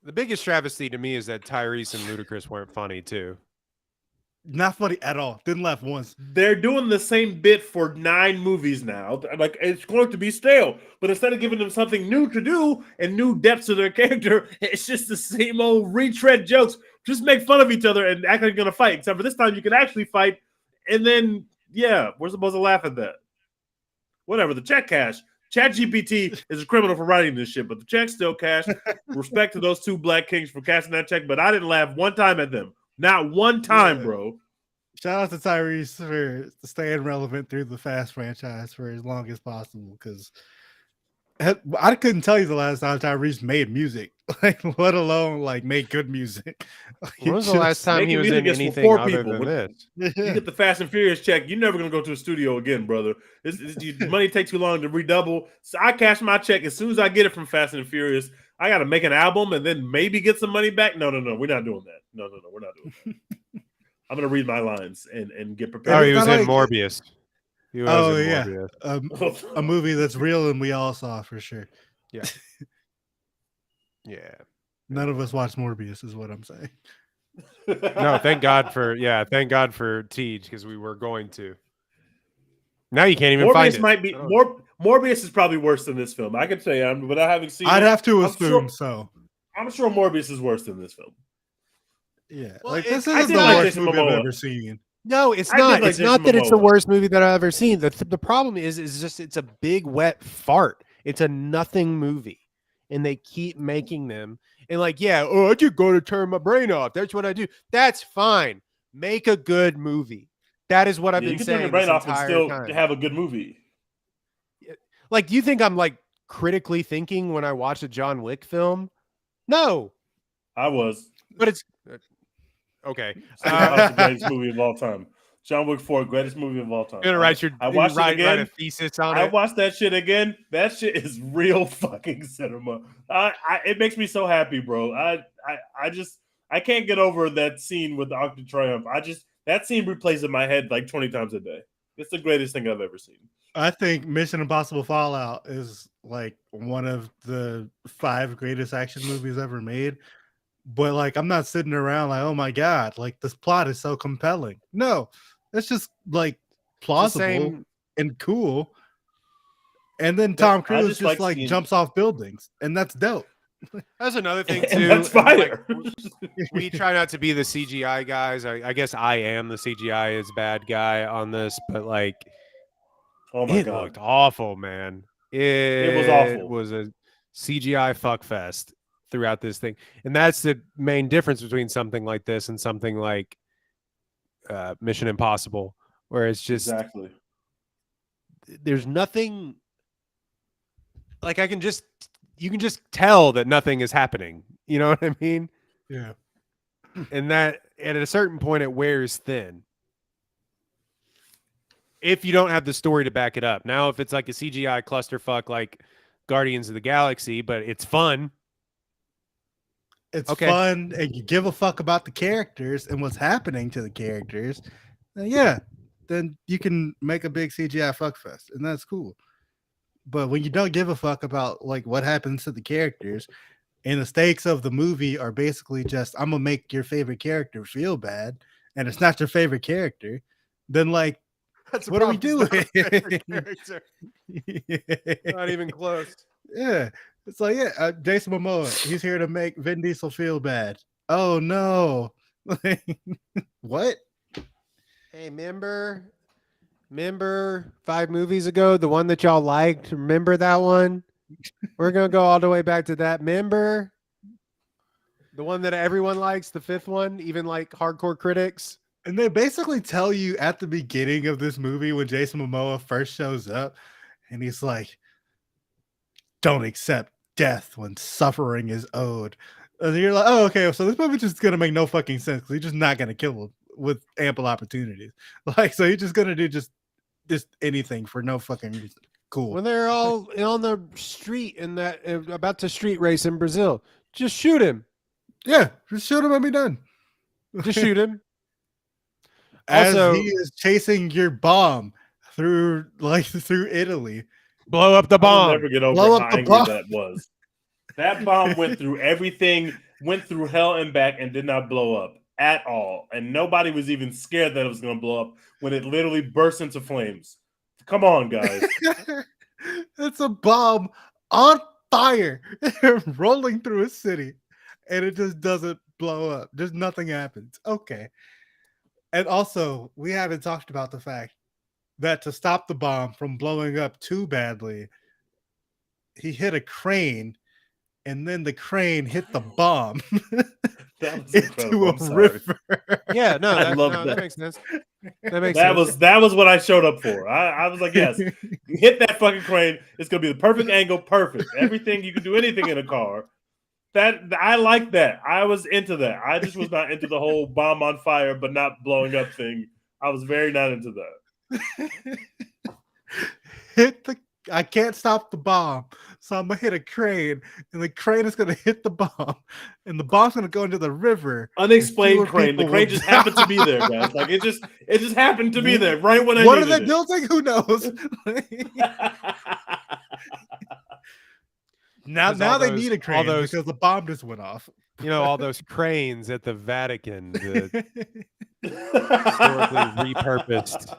The biggest travesty to me is that Tyrese and Ludacris weren't funny too. Not funny at all. Didn't laugh once. They're doing the same bit for 9 movies now. Like, it's going to be stale. But instead of giving them something new to do and new depths to their character, it's just the same old retread jokes. Just make fun of each other and act like you're going to fight. Except for this time, you can actually fight. And then, yeah, we're supposed to laugh at that. Whatever, the check cash. ChatGPT is a criminal for writing this shit, but the check's still cashed. Respect to those 2 black kings for cashing that check, but I didn't laugh one time at them. Not one time, Yeah. bro. Shout out to Tyrese for staying relevant through the Fast franchise for as long as possible. Because I couldn't tell you the last time Tyrese made music, like let alone like make good music. Like, When was the just- last time he making was in music is for anything poor other people. than When- this? You get the Fast and Furious check, you're never gonna go to a studio again, brother. Your money takes too long to redouble. So I cash my check as soon as I get it from Fast and Furious. I gotta make an album and then maybe get some money back. No, we're not doing that. No, we're not doing that. I'm gonna read my lines and get Oh, prepared. he was not in like- Morbius. He was Oh, in yeah. Morbius. A movie that's real and we all saw for sure. Yeah. None of us watched Morbius, is what I'm saying. No, thank God for Tej, because we were going to. Now you can't even find Morbius it. might be I don't- more. Morbius is probably worse than this film. I can tell you, but I haven't seen. I'd it. have to I'm assume sure- so. I'm sure Morbius is worse than this film. Yeah, Well, like it's- this I isn't did the like worst Jason movie I've Momoa. ever seen. No, it's I did not. like It's not Jason that it's the Momoa. worst movie that I've ever seen. The problem is just it's a big wet fart. It's a nothing movie, and they keep making them. And like, yeah, I just go to turn my brain off. That's what I do. That's fine. Make a good movie. That is what I've Yeah, you been can turn saying your brain this off and entire still time. have a good movie. Like, do you think I'm like critically thinking when I watch a John Wick film? No, I was. but it's okay. That's the greatest movie of all time. John Wick 4, greatest movie of all time. You're gonna write your I watched it write again. a thesis on I it. watched that shit again. That shit is real fucking cinema. It makes me so happy, bro. I can't get over that scene with the Arc de Triomphe. That scene replays in my head like 20 times a day. It's the greatest thing I've ever seen. I think Mission Impossible Fallout is like one of the 5 greatest action movies ever made. But like, I'm not sitting around like, oh my god, like this plot is so compelling. No, it's just like It's the plausible same. and cool. And then That- Tom I Cruise just just like like seeing- too off buildings, and that's dope. That's another thing too. and that's and, like, fire. we try not to be the CGI guys. I guess I am the CGI is bad guy on this, but like Oh my it god, looked awful, man. It was awful. was a CGI fuck fest throughout this thing, and that's the main difference between something like this and something like Mission Impossible, where it's just exactly. there's nothing. Like you can just tell that nothing is happening. You know what I mean? Yeah. And that at a certain point it wears thin if you don't have the story to back it up. Now if it's like a CGI clusterfuck like Guardians of the Galaxy, but it's fun, It's Okay. fun, and you give a fuck about the characters and what's happening to the characters, then yeah, then you can make a big CGI fuckfest, and that's cool. But when you don't give a fuck about like what happens to the characters, and the stakes of the movie are basically just I'm gonna make your favorite character feel bad, and it's not your favorite character, then like that's what are we doing? character. Not even close. Yeah, it's like Jason Momoa, he's here to make Vin Diesel feel bad. Oh no, what? Hey, remember 5 movies ago, the one that y'all liked? Remember that one? We're gonna go all the way back to that. Remember the one that everyone likes, the 5th one, even like hardcore critics. And they basically tell you at the beginning of this movie when Jason Momoa first shows up, and he's like, "Don't accept death when suffering is owed." And you're like, "Oh, okay, so this movie just gonna make no fucking sense because he's just not gonna kill him with ample opportunities. Like, so he's just gonna do just anything for no fucking reason." Cool. When they're all on the street in that about to street race in Brazil, just shoot him. Yeah, just shoot him and be done. Just shoot him. As Also- he is chasing your bomb through Italy. Blow up the I'll bomb. never get over Blow how up the angry bomb. that was. That bomb went through everything, went through hell and back, and did not blow up at all. And nobody was even scared that it was going to blow up when it literally burst into flames. Come on, guys. It's a bomb on fire rolling through a city, and it just doesn't blow up. Just nothing happens. Okay. And also, we haven't talked about the fact that to stop the bomb from blowing up too badly, he hit a crane, and then the crane hit the bomb That was into incredible. a I'm sorry. river. Yeah, no, I that, love no, that. that makes sense. That makes That sense. was what I showed up for. I was like, yes, you hit that fucking crane. It's gonna be the perfect angle, perfect. Everything you can do anything in a car. That I like that. I was into that. I just was not into the whole bomb on fire but not blowing up thing. I was very not into that. I can't stop the bomb, so I'm gonna hit a crane, and the crane is gonna hit the bomb, and the bomb's gonna go into the river. Unexplained fewer crane. The people crane will just happened to be there, guys. Like it just happened to be there right when I What are needed they building? Who knows? it. now There's all they those- need a all crane those- because the bomb just went off. You know, all those cranes at the Vatican that historically repurposed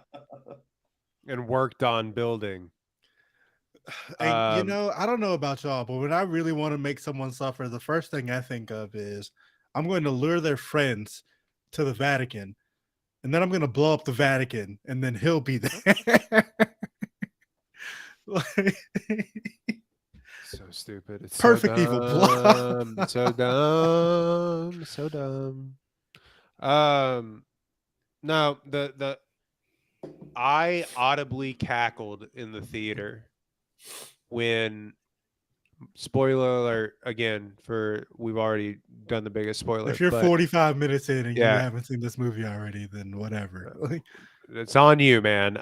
and worked on building. And, you Um, know, I don't know about y'all, but when I really want to make someone suffer, the first thing I think of is I'm going to lure their friends to the Vatican, and then I'm going to blow up the Vatican, and then he'll be there. Like, So stupid. It's Perfect so evil dumb. plot. So dumb. So dumb. No, the I audibly cackled in the theater when, spoiler alert again, for we've already done the biggest spoiler. if you're but 45 minutes in and Yeah. you haven't seen this movie already, then whatever. Like, it's on you, man.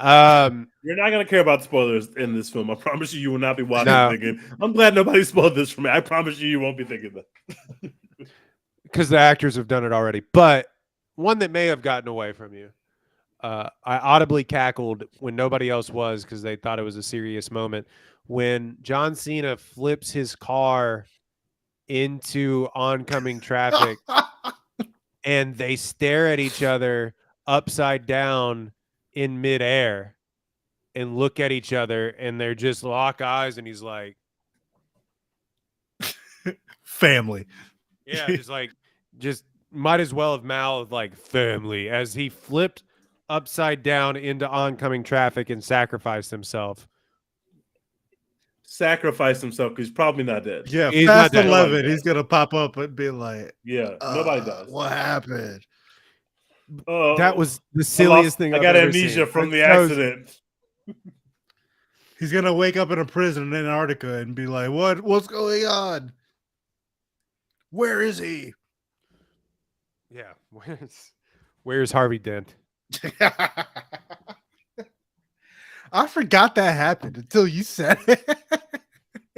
You're not gonna care about spoilers in this film. I promise you, you will not be watching No. thinking, I'm glad nobody spoiled this for me. I promise you won't be thinking that. because the actors have done it already. But one that may have gotten away from you. I audibly cackled when nobody else was because they thought it was a serious moment when John Cena flips his car into oncoming traffic, and they stare at each other upside down in midair and look at each other, and they're just lock eyes, and he's like, Family. yeah, just might as well have mouthed like family as he flipped upside down into oncoming traffic and sacrificed himself. Sacrifice himself because he's probably not dead. Yeah, He's Fast not dead. 11. He's gonna pop up and be like, Yeah, nobody does. What happened? That was the silliest thing. I I've got ever amnesia seen. from the It's so- accident. He's gonna wake up in a prison in Antarctica and be like, What's going on? Where is he? Yeah, where's Harvey Dent? I forgot that happened until you said it.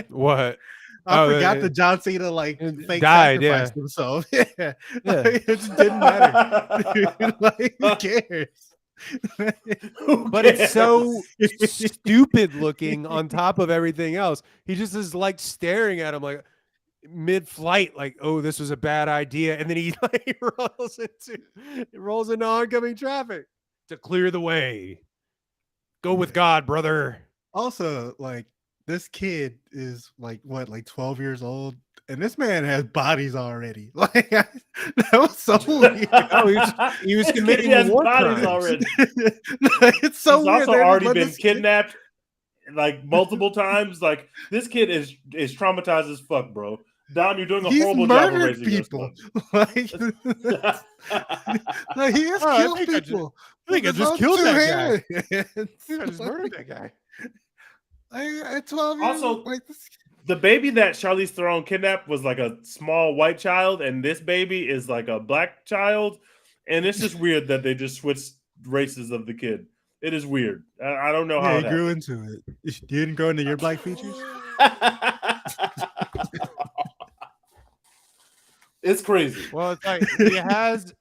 What? I Oh, forgot yeah. that John Cena like It fake died, sacrificed himself. Yeah. Yeah. It just didn't matter. Like, who cares? But it's so stupid looking on top of everything else. He just is like staring at him like mid-flight, like, oh, this was a bad idea, and then he like rolls into oncoming traffic to clear the way. Go with God, brother. Also, like, this kid is like what, like 12 years old, and this man has bodies already. Like, that was so weird. Oh, he was committing He has war bodies crimes. already. It's so He's weird. also They're just already letting been this kid- kidnapped like multiple times. Like this kid is traumatized as fuck, bro. Don, you're doing a He's horrible job of murdered raising this people. son. Like, he has Oh, I killed think I just- people. I think I with just his killed own that two hands. I just murdered that guy. At 12 years, Also- like this. The baby that Charlize Theron kidnapped was like a small white child, and this baby is like a black child. And it's just weird that they just switched races of the kid. It is weird. I don't know how Yeah, it he grew into it. You didn't grow into your black features? happened. It's crazy. Well, it's like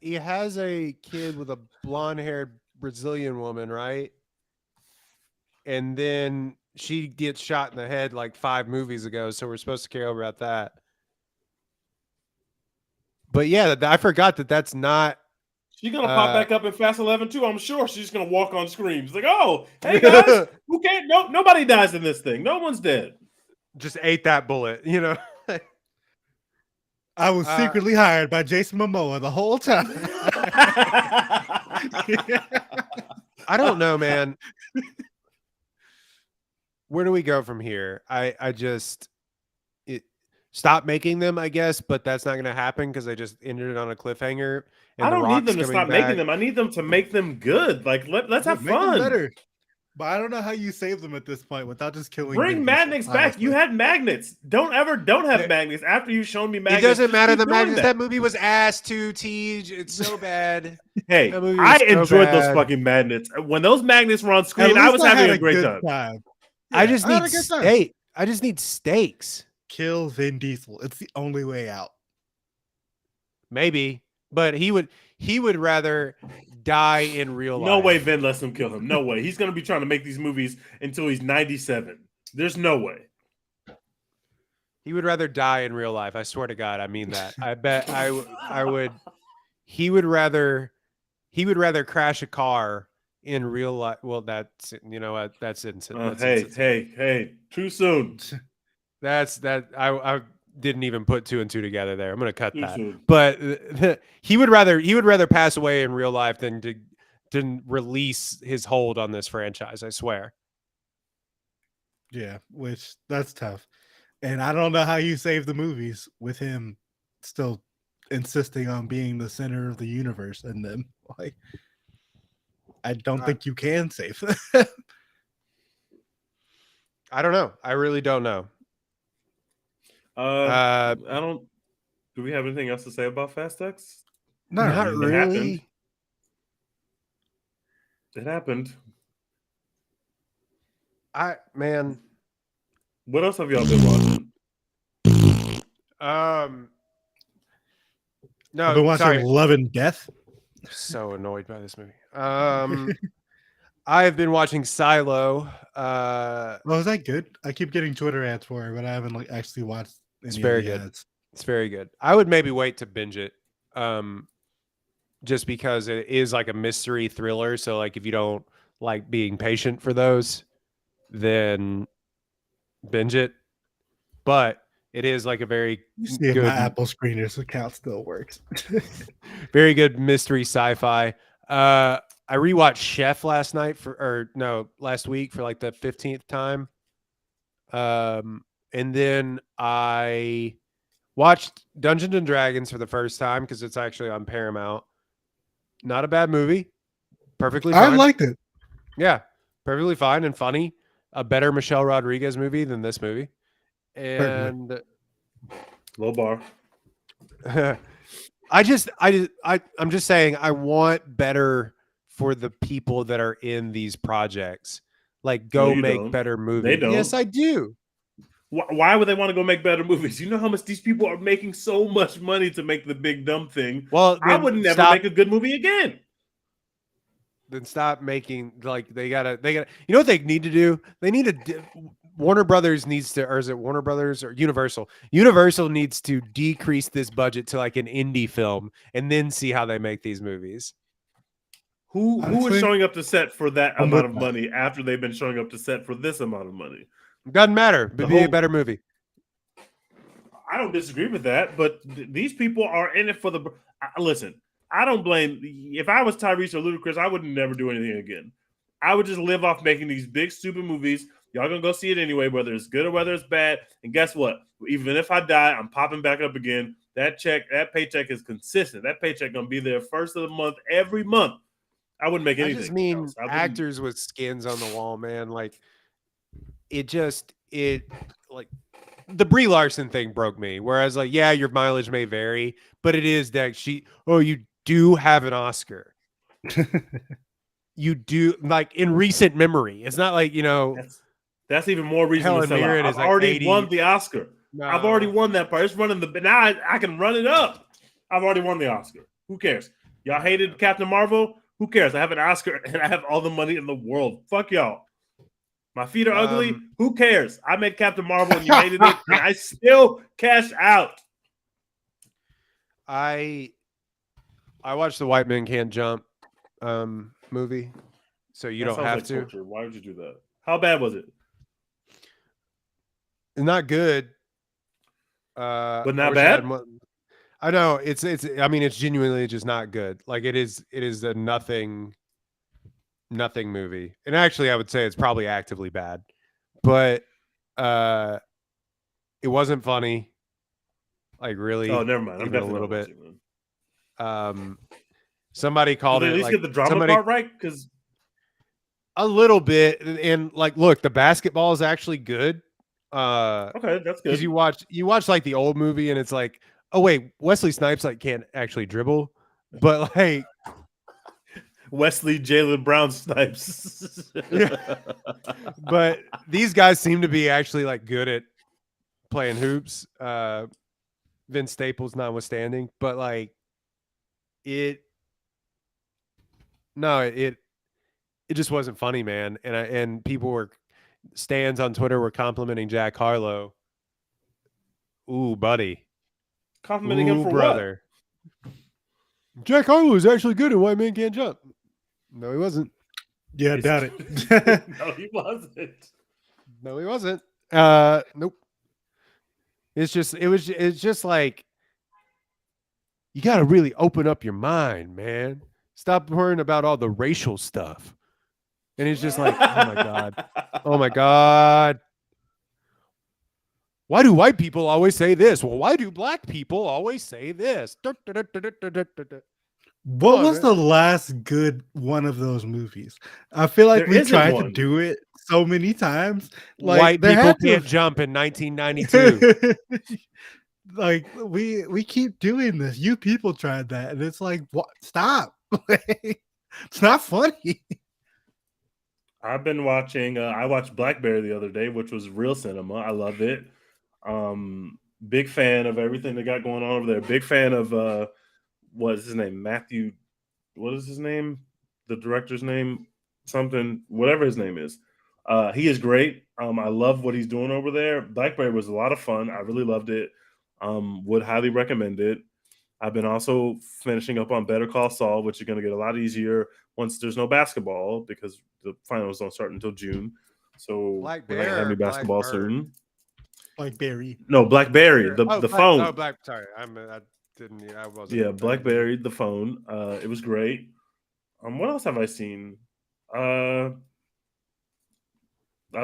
he has a kid with a blonde-haired Brazilian woman, right? And then she gets shot in the head like 5 movies ago, so we're supposed to care about that. But yeah, I forgot that that's not. She's gonna pop back up in Fast 11 too. I'm sure she's just gonna walk on screen. She's like, "Oh, hey guys, who can't? No, nobody dies in this thing. No one's dead." Just ate that bullet, you know. I was secretly hired by Jason Momoa the whole time. I don't know, man. Where do we go from here? I just stop making them, I guess, but that's not going to happen because I just ended it on a cliffhanger. And I The don't need Rock's them to coming stop back. making them. I need them to make them good. Like let's have Make them fun. better. But I don't know how you save them at this point without just killing. Bring Vin magnets Diesel, back. honestly. You had magnets. Don't have Yeah. magnets after you've shown me It magnets. doesn't matter. Keep The doing magnets. That movie was ass too, Tej. It's so bad. Hey, that movie I was so enjoyed those bad. fucking magnets. When those magnets were on At screen, I least was had having a great good time. I Yeah, just had need a good time. steak. I just need steaks. Kill Vin Diesel. It's the only way out. Maybe, but he would rather die in real life. No way Vin lets him kill him. No way. He's gonna be trying to make these movies until he's 97. There's no way. He would rather die in real life. I swear to God, I mean that. I bet I would. He would rather crash a car in real life. Well, that's what that's instant. Hey! Too soon. That's I didn't even put 2 and 2 together there. I'm gonna cut Too that. soon. But he would rather pass away in real life than to release his hold on this franchise. I swear. Yeah, which that's tough. And I don't know how you save the movies with him still insisting on being the center of the universe in them. Like, I don't think you can save them. I don't know. I really don't know. I don't. Do we have anything else to say about Fast X? Not really. It really. happened. It happened. Man. What else have y'all been watching? No, I've been watching sorry. Love and Death. So annoyed by this movie. I have been watching Silo. Oh, is that good? I keep getting Twitter ads for it, but I haven't actually watched any It's of very the good. ads. It's very good. I would maybe wait to binge it. Just because it is like a mystery thriller. So like if you don't like being patient for those, then binge it. But it is like a very You see if my good, Apple screeners account still works. very good mystery sci-fi. I rewatched Chef last week for like the 15th time. And then I watched Dungeons and Dragons for the first time because it's actually on Paramount. Not a bad movie. Perfectly I fine. liked it. Yeah, perfectly fine and funny. A better Michelle Rodriguez movie than this movie. And Low bar. I'm just saying I want better for the people that are in these projects. Like go you make don't. better movies. They don't. Yes, I do. Why would they want to go make better movies? You know how much these people are making so much money to make the big dumb thing. Well, I would never make a good movie again. Then stop making like they gotta. You know what they need to do? They need to. Warner Brothers needs to, or is it Warner Brothers or Universal? Universal needs to decrease this budget to like an indie film, and then see how they make these movies. Who Honestly, is showing up to set for that I'm amount with of that. money after they've been showing up to set for this amount of money? Doesn't matter. But be a better movie. I don't disagree with that, but these people are in it for the. Listen, I don't blame. If I was Tyrese or Ludacris, I would never do anything again. I would just live off making these big stupid movies. Y'all gonna go see it anyway, whether it's good or whether it's bad. And guess what? Even if I die, I'm popping back up again. That paycheck is consistent. That paycheck gonna be there first of the month every month. I wouldn't make anything. I just mean else. actors with skins on the wall, man. Like like the Brie Larson thing broke me. Whereas like, yeah, your mileage may vary, but it is that you do have an Oscar. You do, like in recent memory. It's not like, that's even more reason Helen to sell Mirren out. is I've like already 80. won the Oscar. No. I've already won that part. It's running now I can run it up. I've already won the Oscar. Who cares? Y'all hated Captain Marvel? Who cares? I have an Oscar and I have all the money in the world. Fuck y'all. My feet are ugly. Who cares? I made Captain Marvel and you hated it, and I still cash out. I watched the White Men Can't Jump movie, so you That don't have sounds to. like torture. Why would you do that? How bad was it? Not good. But not bad. I know it's. I mean, it's genuinely just not good. Like it is a nothing movie. And actually, I would say it's probably actively bad. But it wasn't funny. Like really. Oh, never mind. I'm even a definitely little bit. watching, Somebody called Did it they at least like get the drama part right? Because a little bit, and like, look, the basketball is actually good. okay, that's good. Because you watch like the old movie, and it's like, oh wait, Wesley Snipes like can't actually dribble, but like Wesley Jalen Brown Snipes. Yeah. But these guys seem to be actually like good at playing hoops. Vince Staples notwithstanding, but like it just wasn't funny, man. And stands on Twitter were complimenting Jack Harlow. Ooh, buddy. Complimenting him for brother. What? Jack Harlow is actually good at White Man Can't Jump. No, he wasn't. Yeah, doubt it. No, he wasn't. No, he wasn't. Nope. It's just like, you got to really open up your mind, man. Stop worrying about all the racial stuff. And it's just like, oh my God. Oh my God. Why do white people always say this? Well, why do black people always say this? What was the last good one of those movies? I feel like we tried to do it so many times. Like, White people can't jump in 1992. Like we keep doing this. You people tried that, and it's like, what? Stop! It's not funny. I've been watching. I watched Blackberry the other day, which was real cinema. I loved it. Big fan of everything they got going on over there. Big fan of what is his name? Matthew. What is his name? The director's name? Something. Whatever his name is. He is great. I love what he's doing over there. Blackberry was a lot of fun. I really loved it. Would highly recommend it. I've been also finishing up on Better Call Saul, which is going to get a lot easier once there's no basketball because the finals don't start until June. So Black we're not gonna Bear have or any basketball Blackbird? soon. Blackberry. No, Blackberry, the Black, phone. Oh, Black. Sorry, I didn't. I wasn't. Yeah, I didn't- Blackberry, the phone. It was great. What else have I seen? I've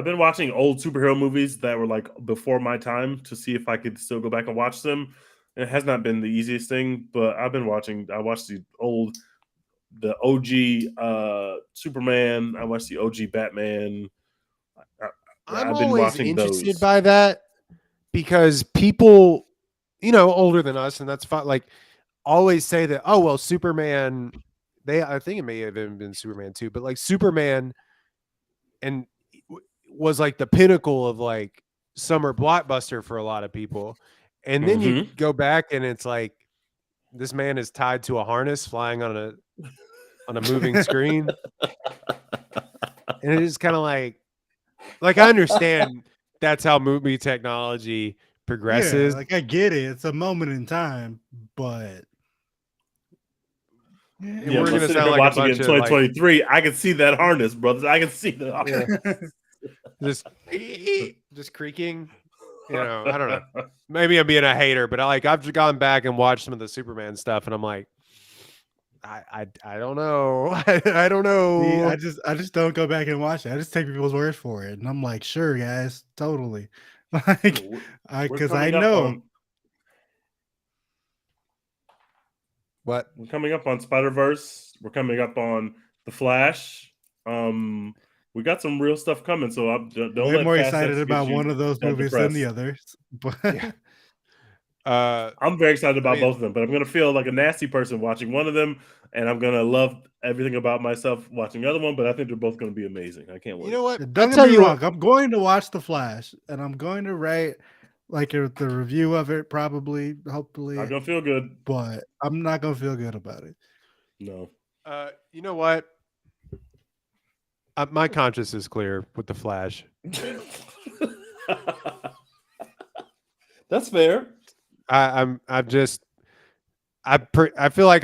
been watching old superhero movies that were like before my time to see if I could still go back and watch them. It has not been the easiest thing, but I've been watching. I watched the OG Superman. I watched the OG Batman. I'm I've been always watching interested those. by that because people, older than us, and that's fine. Like, always say that. Oh well, Superman. I think it may have even been Superman 2, but like Superman, and was like the pinnacle of like summer blockbuster for a lot of people. And then you go back and it's like this man is tied to a harness flying on a moving screen. And it is kind of like I understand that's how movie technology progresses. Yeah, like I get it. It's a moment in time, but Yeah, we're but gonna sitting sound here like a watching it bunch in of, like- 2023. I can see that harness, brothers. I can see the harness. just creaking. I don't know. Maybe I'm being a hater, but I've gone back and watched some of the Superman stuff, and I'm like, I don't know. I don't know. See, I just don't go back and watch it. I just take people's word for it, and I'm like, sure, guys, totally. Like, because I know. What? We're coming up on Spider-Verse. We're coming up on The Flash. We got some real stuff coming, so don't Way let more Fast excited X get about you one of those that movies than the depressed. others. But Yeah. I'm very excited about mean- both of them, but I'm gonna feel like a nasty person watching one of them, and I'm gonna love everything about myself watching the other one. But I think they're both gonna be amazing. I can't wait. You know what? don't I'll get tell me you wrong, what. I'm going to watch The Flash, and I'm going to write like the review of it, probably, hopefully. Not gonna feel good. But I'm not gonna feel good about it. No. You know what? My conscience is clear with the Flash. That's fair. I feel like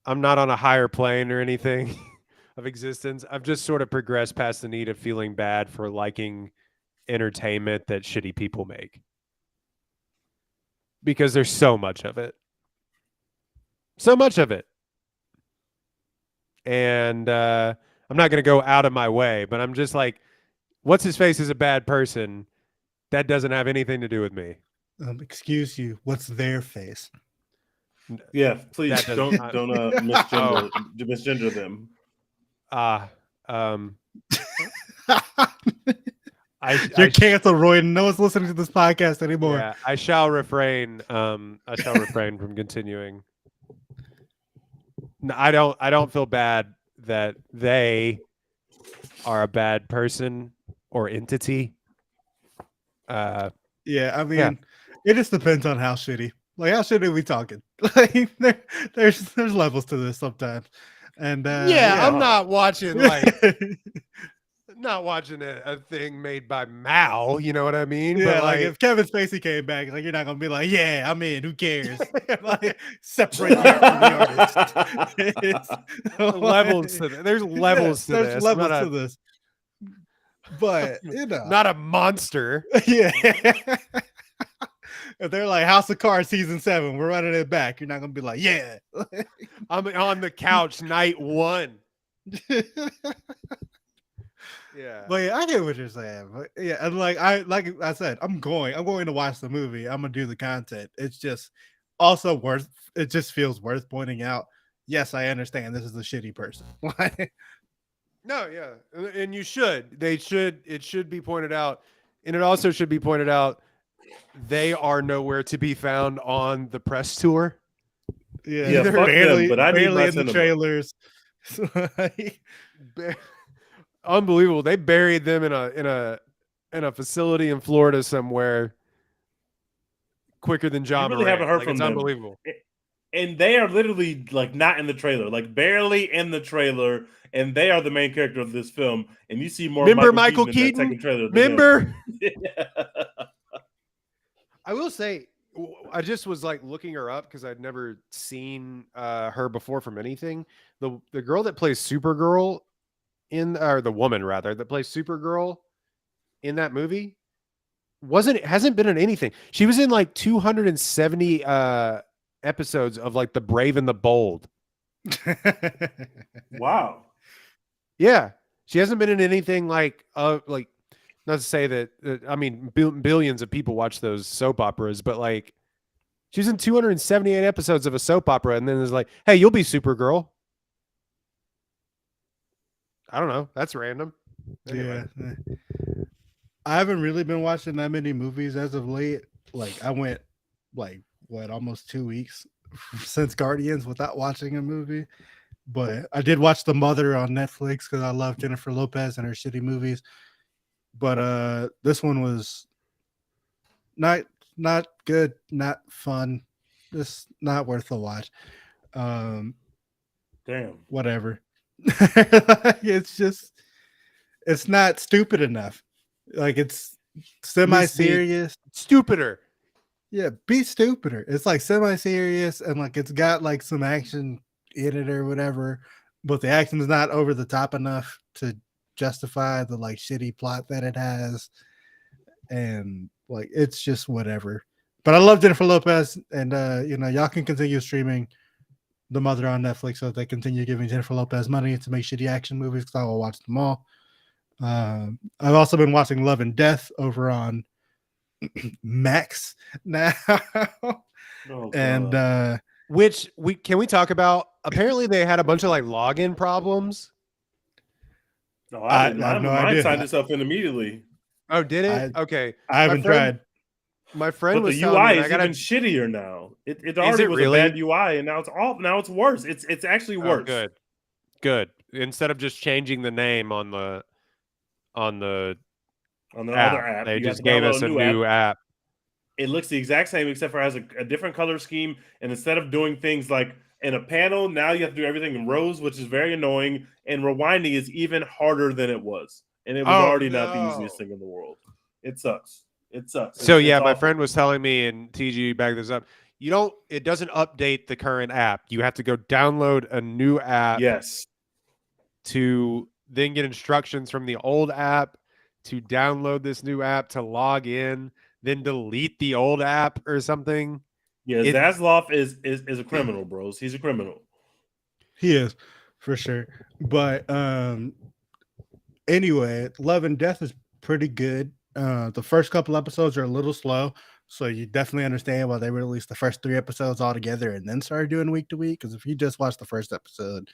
I'm not on a higher plane or anything of existence. I've just sort of progressed past the need of feeling bad for liking entertainment that shitty people make. Because there's so much of it. So much of it. And I'm not going to go out of my way, but I'm just like, what's his face is a bad person. That doesn't have anything to do with me. Excuse you. What's their face? Yeah, please That doesn't- don't misgender them. You're canceled, Roy. No one's listening to this podcast anymore. Yeah, I shall refrain. I shall refrain from continuing. No, I don't feel bad that they are a bad person or entity. Yeah, I mean, it just depends on how shitty. Like, how shitty are we talking? Like, there's levels to this sometimes. And I'm not watching not watching a thing made by Mao. You know what I mean? Yeah, But like if Kevin Spacey came back, like you're not gonna be like, yeah, I'm in. Who cares? Like, separate the art from the artist. levels to this. There's levels to there's this. levels I'm to this. But not a monster. Yeah. If they're like House of Cards season 7, we're running it back. You're not gonna be like, yeah. I'm on the couch night 1. Yeah. But yeah, I get what you're saying. But yeah, and like I said, I'm going to watch the movie. I'm gonna do the content. It's just also it just feels worth pointing out. Yes, I understand this is a shitty person. No, yeah. And you should. It should be pointed out. And it also should be pointed out they are nowhere to be found on the press tour. Yeah, they're fuck barely, them, but I need barely my in the cinema. trailers. Unbelievable. They buried them in a facility in Florida somewhere quicker than John really Morant. haven't heard Like, from it's them. unbelievable. And they are literally like not in the trailer, like barely in the trailer, and they are the main character of this film. And you see more. Remember Michael Keaton in that Keaton? second trailer than him. Remember? I will say, I just was like looking her up because I'd never seen her before from anything. The girl that plays Supergirl or the woman rather that plays Supergirl in that movie hasn't been in anything. She was in like 270 episodes of like The Brave and the Bold. Wow. Yeah, she hasn't been in anything like not to say that I mean billions of people watch those soap operas, but like she's in 278 episodes of a soap opera, and then is like, "Hey, you'll be Supergirl." I don't know. That's random. Anyway. Yeah. I haven't really been watching that many movies as of late. Like I went like what almost 2 weeks since Guardians without watching a movie. But I did watch The Mother on Netflix because I love Jennifer Lopez and her shitty movies. But this one was not good, not fun, just not worth the watch. Damn. Whatever. It's not stupid enough. Like it's semi-serious. Stupider. Yeah, be stupider. It's like semi-serious and like it's got like some action in it or whatever, but the action is not over the top enough to justify the like shitty plot that it has. And like it's just whatever. But I love Jennifer Lopez, and y'all can continue streaming The Mother on Netflix so that they continue giving Jennifer Lopez money to make shitty action movies because I will watch them all. I've also been watching Love and Death over on Max now. And which can we talk about? Apparently they had a bunch of like login problems. No, I didn't. have no Mine idea. signed itself in immediately. Oh, did it? Okay. I haven't tried. My friend But was the telling UI me, is I gotta, even shittier now. It already it was really? a bad UI, and now it's worse. It's actually worse. Oh, good. Instead of just changing the name on the other app, they you just have to gave download us a new app. It looks the exact same except for it has a different color scheme, and instead of doing things like in a panel, now you have to do everything in rows, which is very annoying, and rewinding is even harder than it was, and it was already not the easiest thing in the world. It sucks. So it's my awful. friend was telling me, and TG backed this up, it doesn't update the current app. You have to go download a new app. Yes. To then get instructions from the old app to download this new app to log in, then delete the old app or something. Yeah, Zaslav is a criminal, bros. He's a criminal. He is, for sure. But anyway, Love and Death is pretty good. The first couple episodes are a little slow, so you definitely understand why they released the first 3 episodes all together and then started doing week to week. Because if you just watch the first episode,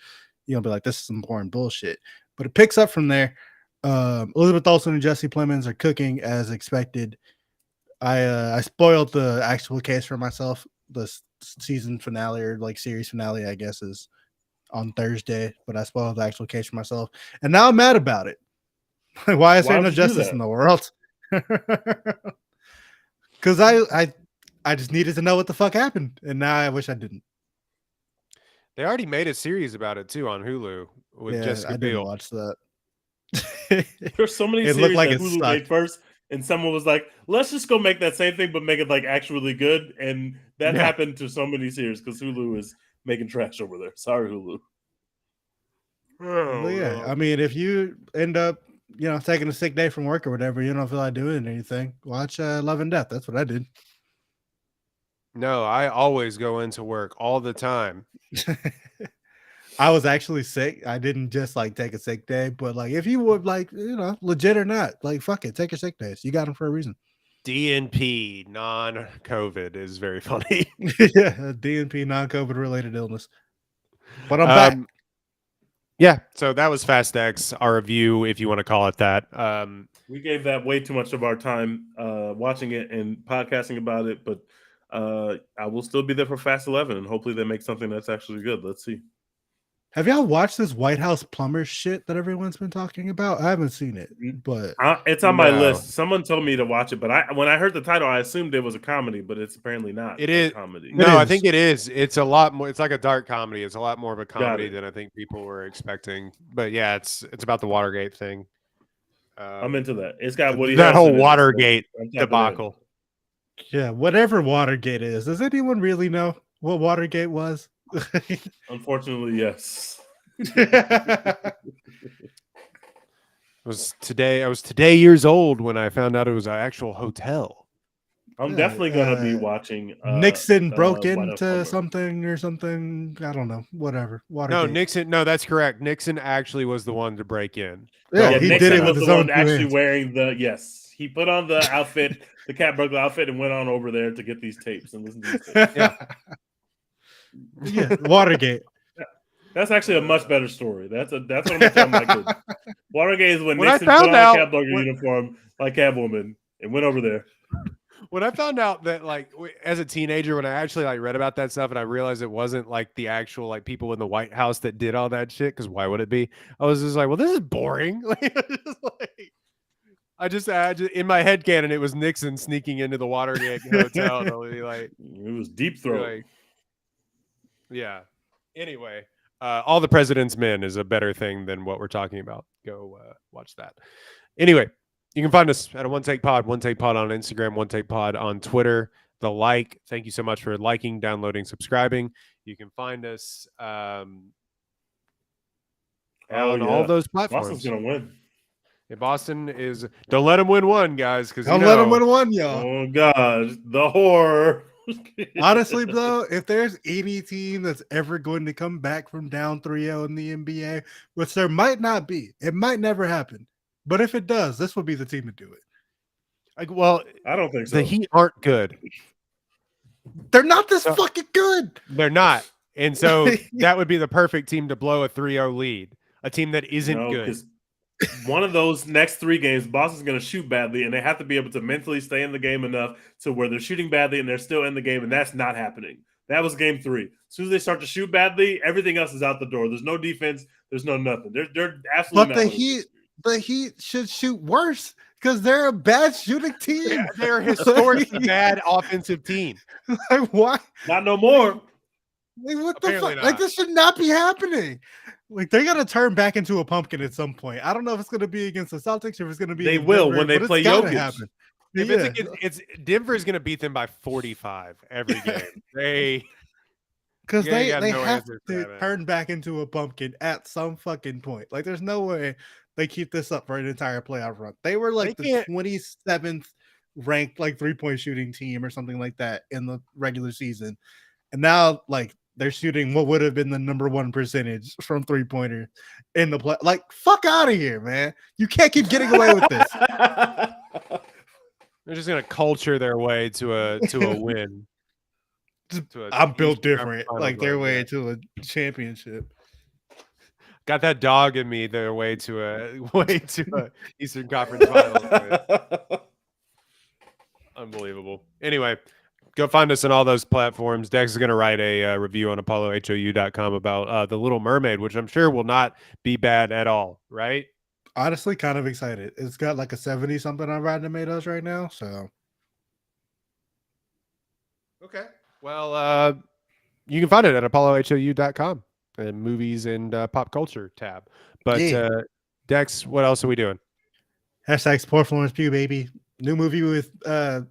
you'll be like, this is some boring bullshit. But it picks up from there. Elizabeth Olsen and Jesse Plemons are cooking as expected. I spoiled the actual case for myself. The season finale or like series finale, I guess, is on Thursday, but I spoiled the actual case for myself. And now I'm mad about it. Why is there no justice in the world? Because I just needed to know what the fuck happened, and now I wish I didn't. They already made a series about it too on Hulu with Jessica Biel. I didn't watch that. There's so many series that Hulu made first, and someone was like, "Let's just go make that same thing, but make it like actually good." And that happened to so many series because Hulu is making trash over there. Sorry, Hulu. Well, yeah, I mean, if you end up, taking a sick day from work or whatever, you don't feel like doing anything, watch Love and Death. That's what I did. No, I always go into work all the time. I was actually sick. I didn't just like take a sick day, but like if you would like, legit or not, like fuck it, take your sick days. You got them for a reason. DNP, non-COVID is very funny. Yeah, DNP, non-COVID related illness. But I'm back. Yeah, so that was Fast X, our review, if you want to call it that. We gave that way too much of our time watching it and podcasting about it, but I will still be there for Fast 11, and hopefully they make something that's actually good. Let's see. Have y'all watched this White House plumber shit that everyone's been talking about? I haven't seen it, but it's on my list. Someone told me to watch it, but when I heard the title, I assumed it was a comedy, but it's apparently not. It is a comedy. No, I think it is. It's a lot more. It's like a dark comedy. It's a lot more of a comedy than I think people were expecting. But yeah, it's about the Watergate thing. I'm into that. It's got Woody. That Harrelson whole in it, Watergate so debacle. Yeah, whatever Watergate is. Does anyone really know what Watergate was? Unfortunately, yes. I was today years old when I found out it was an actual hotel. I'm Yeah, definitely gonna be watching. Nixon broke White House into Doubleday. something or something. I don't know. Whatever. No, Watergate. Nixon. No, that's correct. Nixon actually was the one to break in. Yeah, Yeah, he Nixon did it was with his the own one two actually hands. wearing the yes. He put on the outfit, the cat burglar outfit, and went on over there to get these tapes and listen to these tapes. Yeah. Yeah, Watergate. That's actually a much better story. That's what I'm gonna tell my kids. Watergate is when When I Nixon put found on out- a cat burglar when- uniform like Catwoman and went over there. When I found out that, like, as a teenager, when I actually like read about that stuff, and I realized it wasn't like the actual like people in the White House that did all that shit, because why would it be? I was just like, well, this is boring. I just in my head canon, it was Nixon sneaking into the Watergate hotel. And I'll be like, It was deep throat. like, yeah. Anyway, All the President's Men is a better thing than what we're talking about. Go watch that. Anyway, you can find us at a One Take Pod on Instagram, One Take Pod on Twitter. Thank you so much for liking, downloading, subscribing. You can find us on all those platforms. Boston's gonna win. Yeah, Boston is. Don't let them win one, guys. Because Don't let him win one, y'all. Oh God, the horror. Honestly, though, if there's any team that's ever going to come back from down 3-0 in the NBA, which there might not be, it might never happen. But if it does, this will be the team to do it. Well, I don't think so. the Heat aren't good. They're not this So- fucking good. They're not. And so that would be the perfect team to blow a 3-0 lead. A team that isn't No, good. 'cause one of those next 3 games, Boston's going to shoot badly, and they have to be able to mentally stay in the game enough to where they're shooting badly and they're still in the game, and that's not happening. That was game 3. As soon as they start to shoot badly, everything else is out the door. There's no defense. There's no nothing. They're absolutely. But the Heat should shoot worse because they're a bad shooting team. Yeah, they're a historically bad offensive team. Like, why? not no more. Like, what the Apparently fuck? Like, not. this should not be happening. Like, they're gonna turn back into a pumpkin at some point. I don't know if it's gonna be against the Celtics or if it's gonna be. They against will Denver, when they but play it's gotta Jokic. happen. If Yeah. it's Denver's going to beat them by 45 every game. Because Yeah, you got they no have answer for to that, man. turn back into a pumpkin at some fucking point. Like, there's no way they keep this up for an entire playoff run. They were like They the can't- 27th ranked like 3-point shooting team or something like that in the regular season, and now like they're shooting what would have been the number 1 percentage from 3-pointer in the play. Like, fuck out of here, man! You can't keep getting away with this. They're just going to culture their way to a win. To a I'm built Eastern different, Conference like their Finals way run. to a championship. Got that dog in me. Their way to a Eastern Conference Finals win. Unbelievable. Anyway, go find us on all those platforms. Dex is going to write a review on ApolloHOU.com about The Little Mermaid, which I'm sure will not be bad at all, right? Honestly, kind of excited. It's got like a 70 something on Rotten Tomatoes right now. So Okay. Well, you can find it at ApolloHOU.com, the movies and pop culture tab. But Yeah. Dex, what else are we doing? hashtag support Florence Pugh, baby. New movie with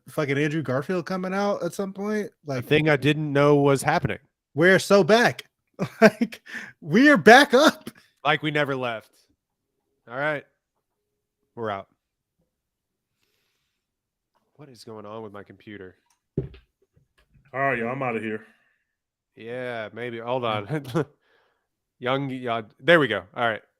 fucking Andrew Garfield coming out at some point. A Like, thing I didn't know was happening. we're so back. Like, we are back up. Like we never left. All right. We're out. What is going on with my computer? All right, y'all. I'm out of here. Yeah, maybe. Hold on. Young, there we go. All right.